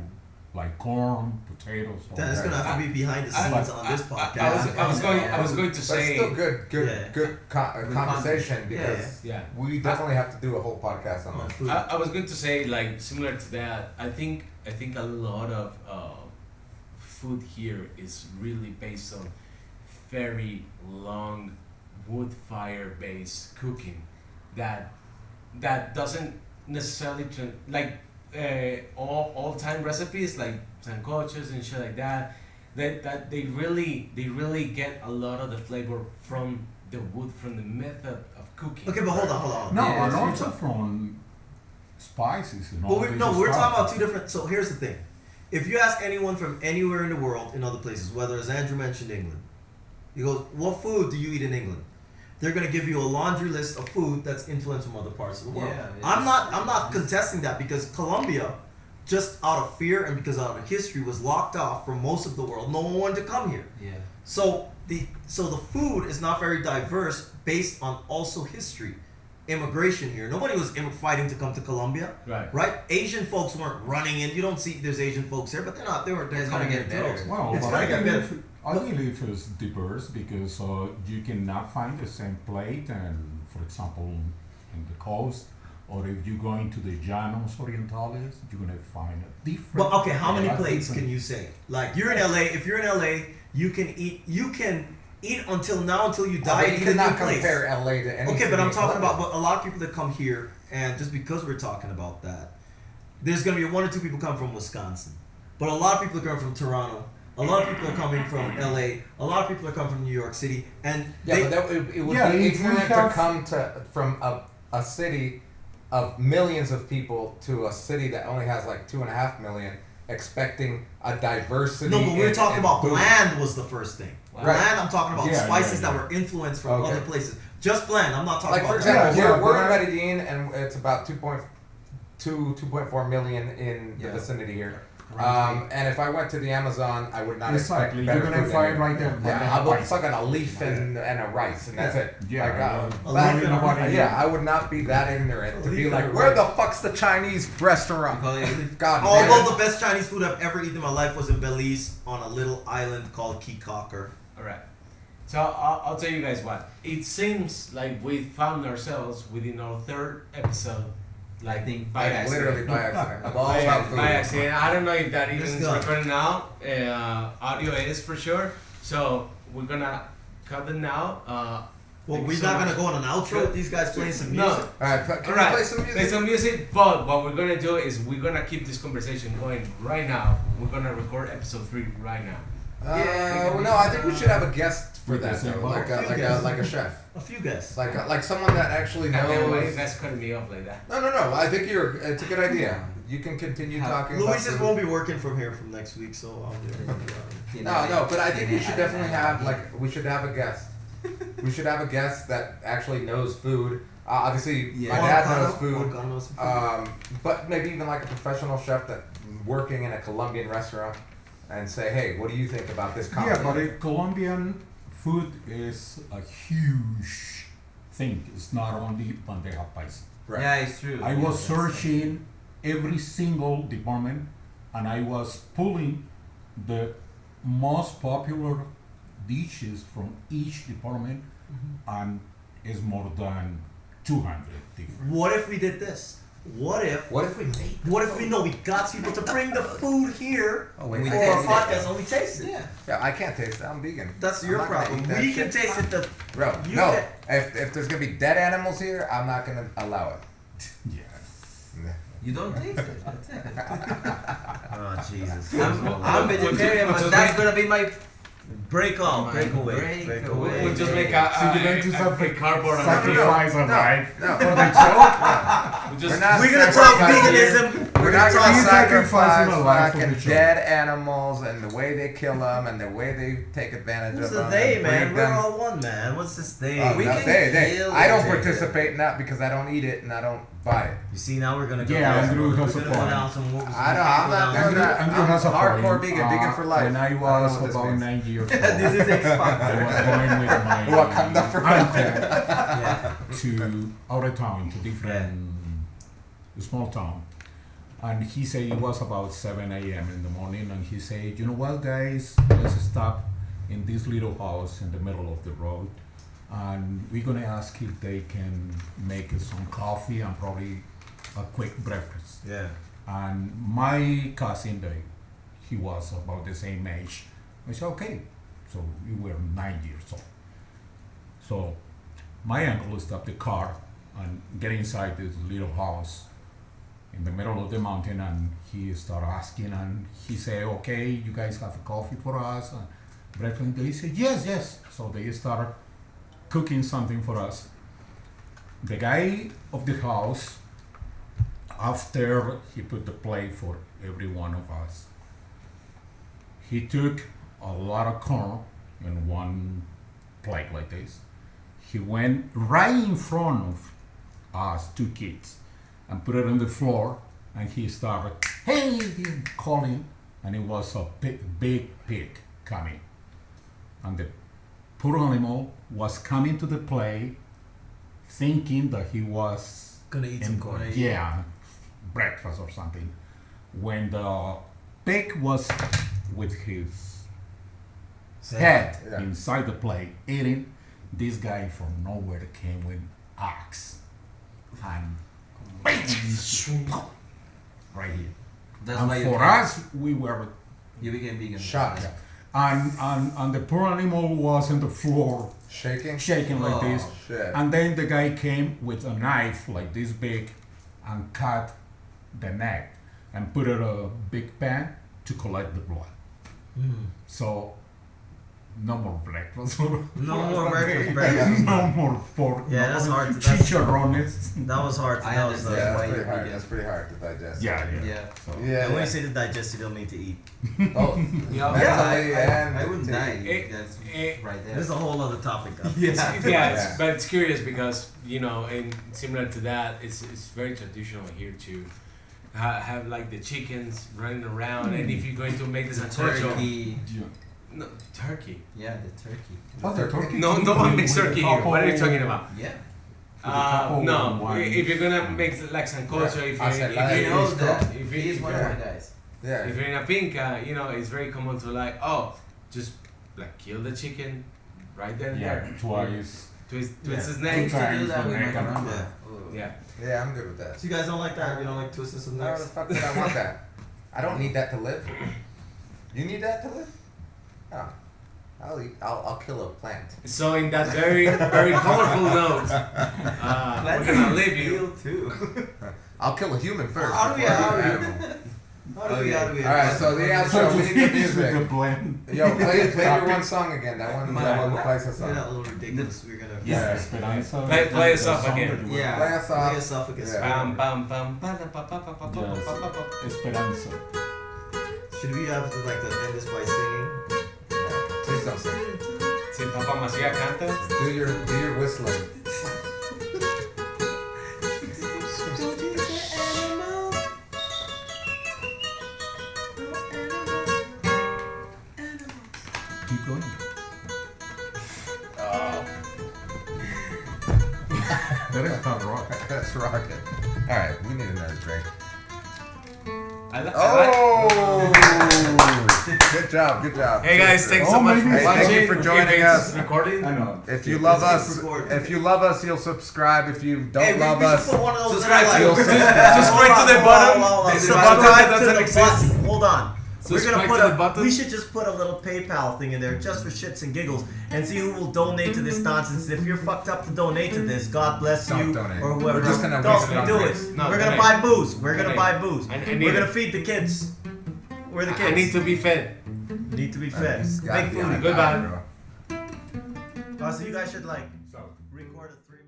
like corn, potatoes. all Then it's that. gonna have to be behind the scenes on this podcast. I was going to But say still good Yeah. good conversation content. because yeah. we definitely have to do a whole podcast on On that. food. I was going to say like similar to that. I think a lot of food here is really based on very long wood fire based cooking that doesn't necessarily like all time recipes like sancoches and shit like that they really get a lot of the flavor from the wood, from the method of cooking. Okay, but hold on. No, Yeah, and it's also from spices and all But this we're stuff. talking about two different. So here's the thing: if you ask anyone from anywhere in the world, in other places, whether as Andrew mentioned England, you go, "What food do you eat in England?" They're gonna give you a laundry list of food that's influenced from other parts of the world. Yeah, I'm not contesting that because Colombia, just out of fear and because out of history, was locked off from most of the world. No one wanted to come here. Yeah. So the food is not very diverse based on also history, immigration here. Nobody was fighting to come to Colombia, Right. Asian folks weren't running in. You don't see there's Asian folks here, but they're not. They're It's coming gonna in get better. droves. Well, It's but gonna I get better. believe it's diverse because you cannot find the same plate, and for example, in the coast, or if you go into the Llanos Orientales, you're gonna find a different. But okay, how many a plates different- can you say? Like you're in LA. If you're in LA, you can eat until you die. But you eat a cannot new place. compare LA to any. Okay, but city I'm in talking Colombia. about but a lot of people that come here, and just because we're talking about that, there's gonna be one or two people come from Wisconsin, but a lot of people are coming from Toronto. A lot of people are coming from LA. A lot of people are coming from New York City, and Yeah, they, but it would Yeah, be if we ignorant to have- come from a city of millions of people to a city that only has like 2.5 million, expecting a diversity. No, but we were talking in about food. bland was the first thing. Right. Bland, I'm talking about Yeah, spices yeah, yeah. that were influenced from Okay. other places. Just bland. I'm not talking Like about for example, Yeah, we're yeah, in Medellin, and it's about 2.4 million in the Yeah. vicinity here. Around And if I went to the Amazon, I would not Exactly. expect better You're gonna food find than right here. there. Yeah, I'll look fucking a leaf and a rice, and that's it. Yeah, Like, yeah. A but- leaf and a rice. yeah, I would not be that ignorant to A be leaf and like, a where rice. the fuck's the Chinese restaurant? God damn Although it. the best Chinese food I've ever eaten in my life was in Belize on a little island called Keycocker. All right. So I'll tell you guys what. It seems like we found ourselves within our third episode, like I think by accident. Literally by accident. Of all By, about food. by accident. I don't know if that even This is guy. recording now. Audio is for sure. So we're gonna cut it now. Well, Thank we're you so not much. gonna go on an outro with these guys playing some No. music. Alright, can you Alright, play some music? Play some music, but what we're gonna do is we're gonna keep this conversation going right now. We're gonna record episode 3 right now. Well, no, I think we should have a guest for We that, can say though. both. Like a chef. A few guests. Like someone that actually God damn, why you knows. guys cutting me off like that? No. I think it's a good idea. You can continue talking. Luis about just food. won't be working from here from next week, so I'll be No, but I think we should definitely have we should have a guest. We should have a guest that actually knows food. Obviously, Yeah. my dad knows knows food. food. But maybe even like a professional chef that working in a Colombian restaurant and say, hey, what do you think about this comedy? Yeah, but Colombian food is a huge thing. It's not only bandeja paisa. Right. Yeah, it's true. I was searching every single department, and I was pulling the most popular dishes from each department, and it's more than 200 different. What if we did this? What if we know we got people to bring the food here Oh, wait, for I our can't podcast and we taste it? Yeah, I can't taste it. I'm vegan. That's I'm your not gonna problem. eat that We can shit. taste it. Bro, You no. can- If there's gonna be dead animals here, I'm not gonna allow it. Yeah. You don't taste it. That's it. Oh Jesus! I'm vegetarian, but that's gonna be my Break on, My break away, break break away. away. We'll just make a, So you're going to cardboard sacrifice a No, life no. for the show? We'll just We're not We're gonna talk sacrificing- veganism. We're not He's gonna sacrificing sacrifice a life for fucking the show. dead animals and the way they kill them and the way they take advantage Who's of the them. they, and man? breed We're them. all one, man. What's this they? Oh, We no, can they. kill I don't it. participate in that because I don't eat it and I don't buy it. You see, now we're gonna go. Yeah, down Andrew some- has we're a gonna go point. down some- I don't. I'm not doing Andrew, that. Andrew I'm has a hardcore point. vegan for life. When I don't know was what this about means. 9 years old, This is I expired. was going with my Wakanda forever. uncle to out of town, to different small town. And he said it was about 7 a.m. in the morning, and he said, you know what, guys, let's stop in this little house in the middle of the road, and we're gonna ask if they can make us some coffee and probably a quick breakfast. Yeah. And my cousin, he was about the same age. I said, okay. So we were 9 years old. So my uncle stopped the car and get inside this little house in the middle of the mountain, and he started asking, and he said, okay, you guys have a coffee for us and breakfast? They said, yes. So they started cooking something for us. The guy of the house, after he put the plate for every one of us, he took a lot of corn in one plate like this. He went right in front of us, 2 kids, and put it on the floor, and he started, hey, calling, and it was a big pig coming. And the poor animal was coming to the plate thinking that he was Gonna eat some corn. yeah, breakfast or something. When the pig was with his head Yeah. inside the plate eating, this guy from nowhere came with axe and right here. That's And why for us, we were, you became vegan. Shocked. and the poor animal was on the floor Shaking? shaking like this. Shit. And then the guy came with a knife like this big and cut the neck and put it in a big pan to collect the blood. So no more breakfast. No more breakfast. No more pork. Yeah, no that's more hard to- that's- chicharrones. That was hard. I That was understand. Yeah, why that's pretty you're hard. vegan. That's pretty hard to digest. Yeah. Yeah. So, Yeah. And when yeah. you say to digest, you don't mean to eat. Both. Yeah, Mentally and I wouldn't to die. eat. That's Eh, right there. This is a whole other topic. Though. Yeah, but it's curious because and similar to that, it's very traditional here to have like the chickens running around, and if you're going to make this a culture, Turkey. no turkey. Yeah, the turkey. Oh, the turkey. No one makes turkey here. What are you talking about? Yeah. No, wine. if you're gonna make like sancocho, if I said you that. He if knows you that. if you- He's if one you're- of my guys. Yeah. if you're in a finca, it's very common to just like kill the chicken right then and Yeah, there. twice. Twist Yeah. his I neck. used to do times that the with my neck and- grandma. Yeah. Oh. Yeah. Yeah, I'm good with that. So you guys don't like that? You don't like twisting some How necks? the fuck did I want that? I don't need that to live. You need that to live? Oh. I'll kill a plant. So in that very very colorful note, we're gonna leave you. Feel too. I'll kill a human first. How do we- before I how kill do an we- animal. Alright, Alright, so the So outro, to we need the finish with the music. blend. Yo, play your one song again. That one with Paisas You're song. not a little ridiculous. We're gonna Yeah, Esperanza. Play us the off song again. that you- Yeah. Play us off. play esophagus. Yeah. Bam bam bam bam bam bam bam bam bam Yes, bam bam. Esperanza. Should we have to like to end this by singing? Please don't sing. Si Papa Macia canta. Do your whistling. Keep going. Oh, That is not rock. that's rocking. Alright, we need another drink. I like. Oh! Good job, good job. Hey guys, thanks so Oh, much for maybe- watching. Thank you for joining If it's us. Recording. I know. If you love Let's us, keep recording. if you love us, you'll subscribe. If you don't Hey, love we should us, put one of those Subscribe like, to You'll subscribe to the bottom. The Subscribe button to doesn't the exist. button. Hold on. We're Subscribe gonna put to the button. we should just put a little PayPal thing in there just for shits and giggles and see who will donate to this nonsense. If you're fucked up to donate to this, God bless Don't you donate. or whoever. We're just gonna don't waste it on do drinks. it. No, We're gonna donate. buy booze. We're gonna Donate. buy booze. I We're need gonna it. feed the kids. We're the kids. I need to be fed. Need to be fed. It's gotta Big be on food. a Goodbye. diet, bro. So you guys should like So. record a 3-minute.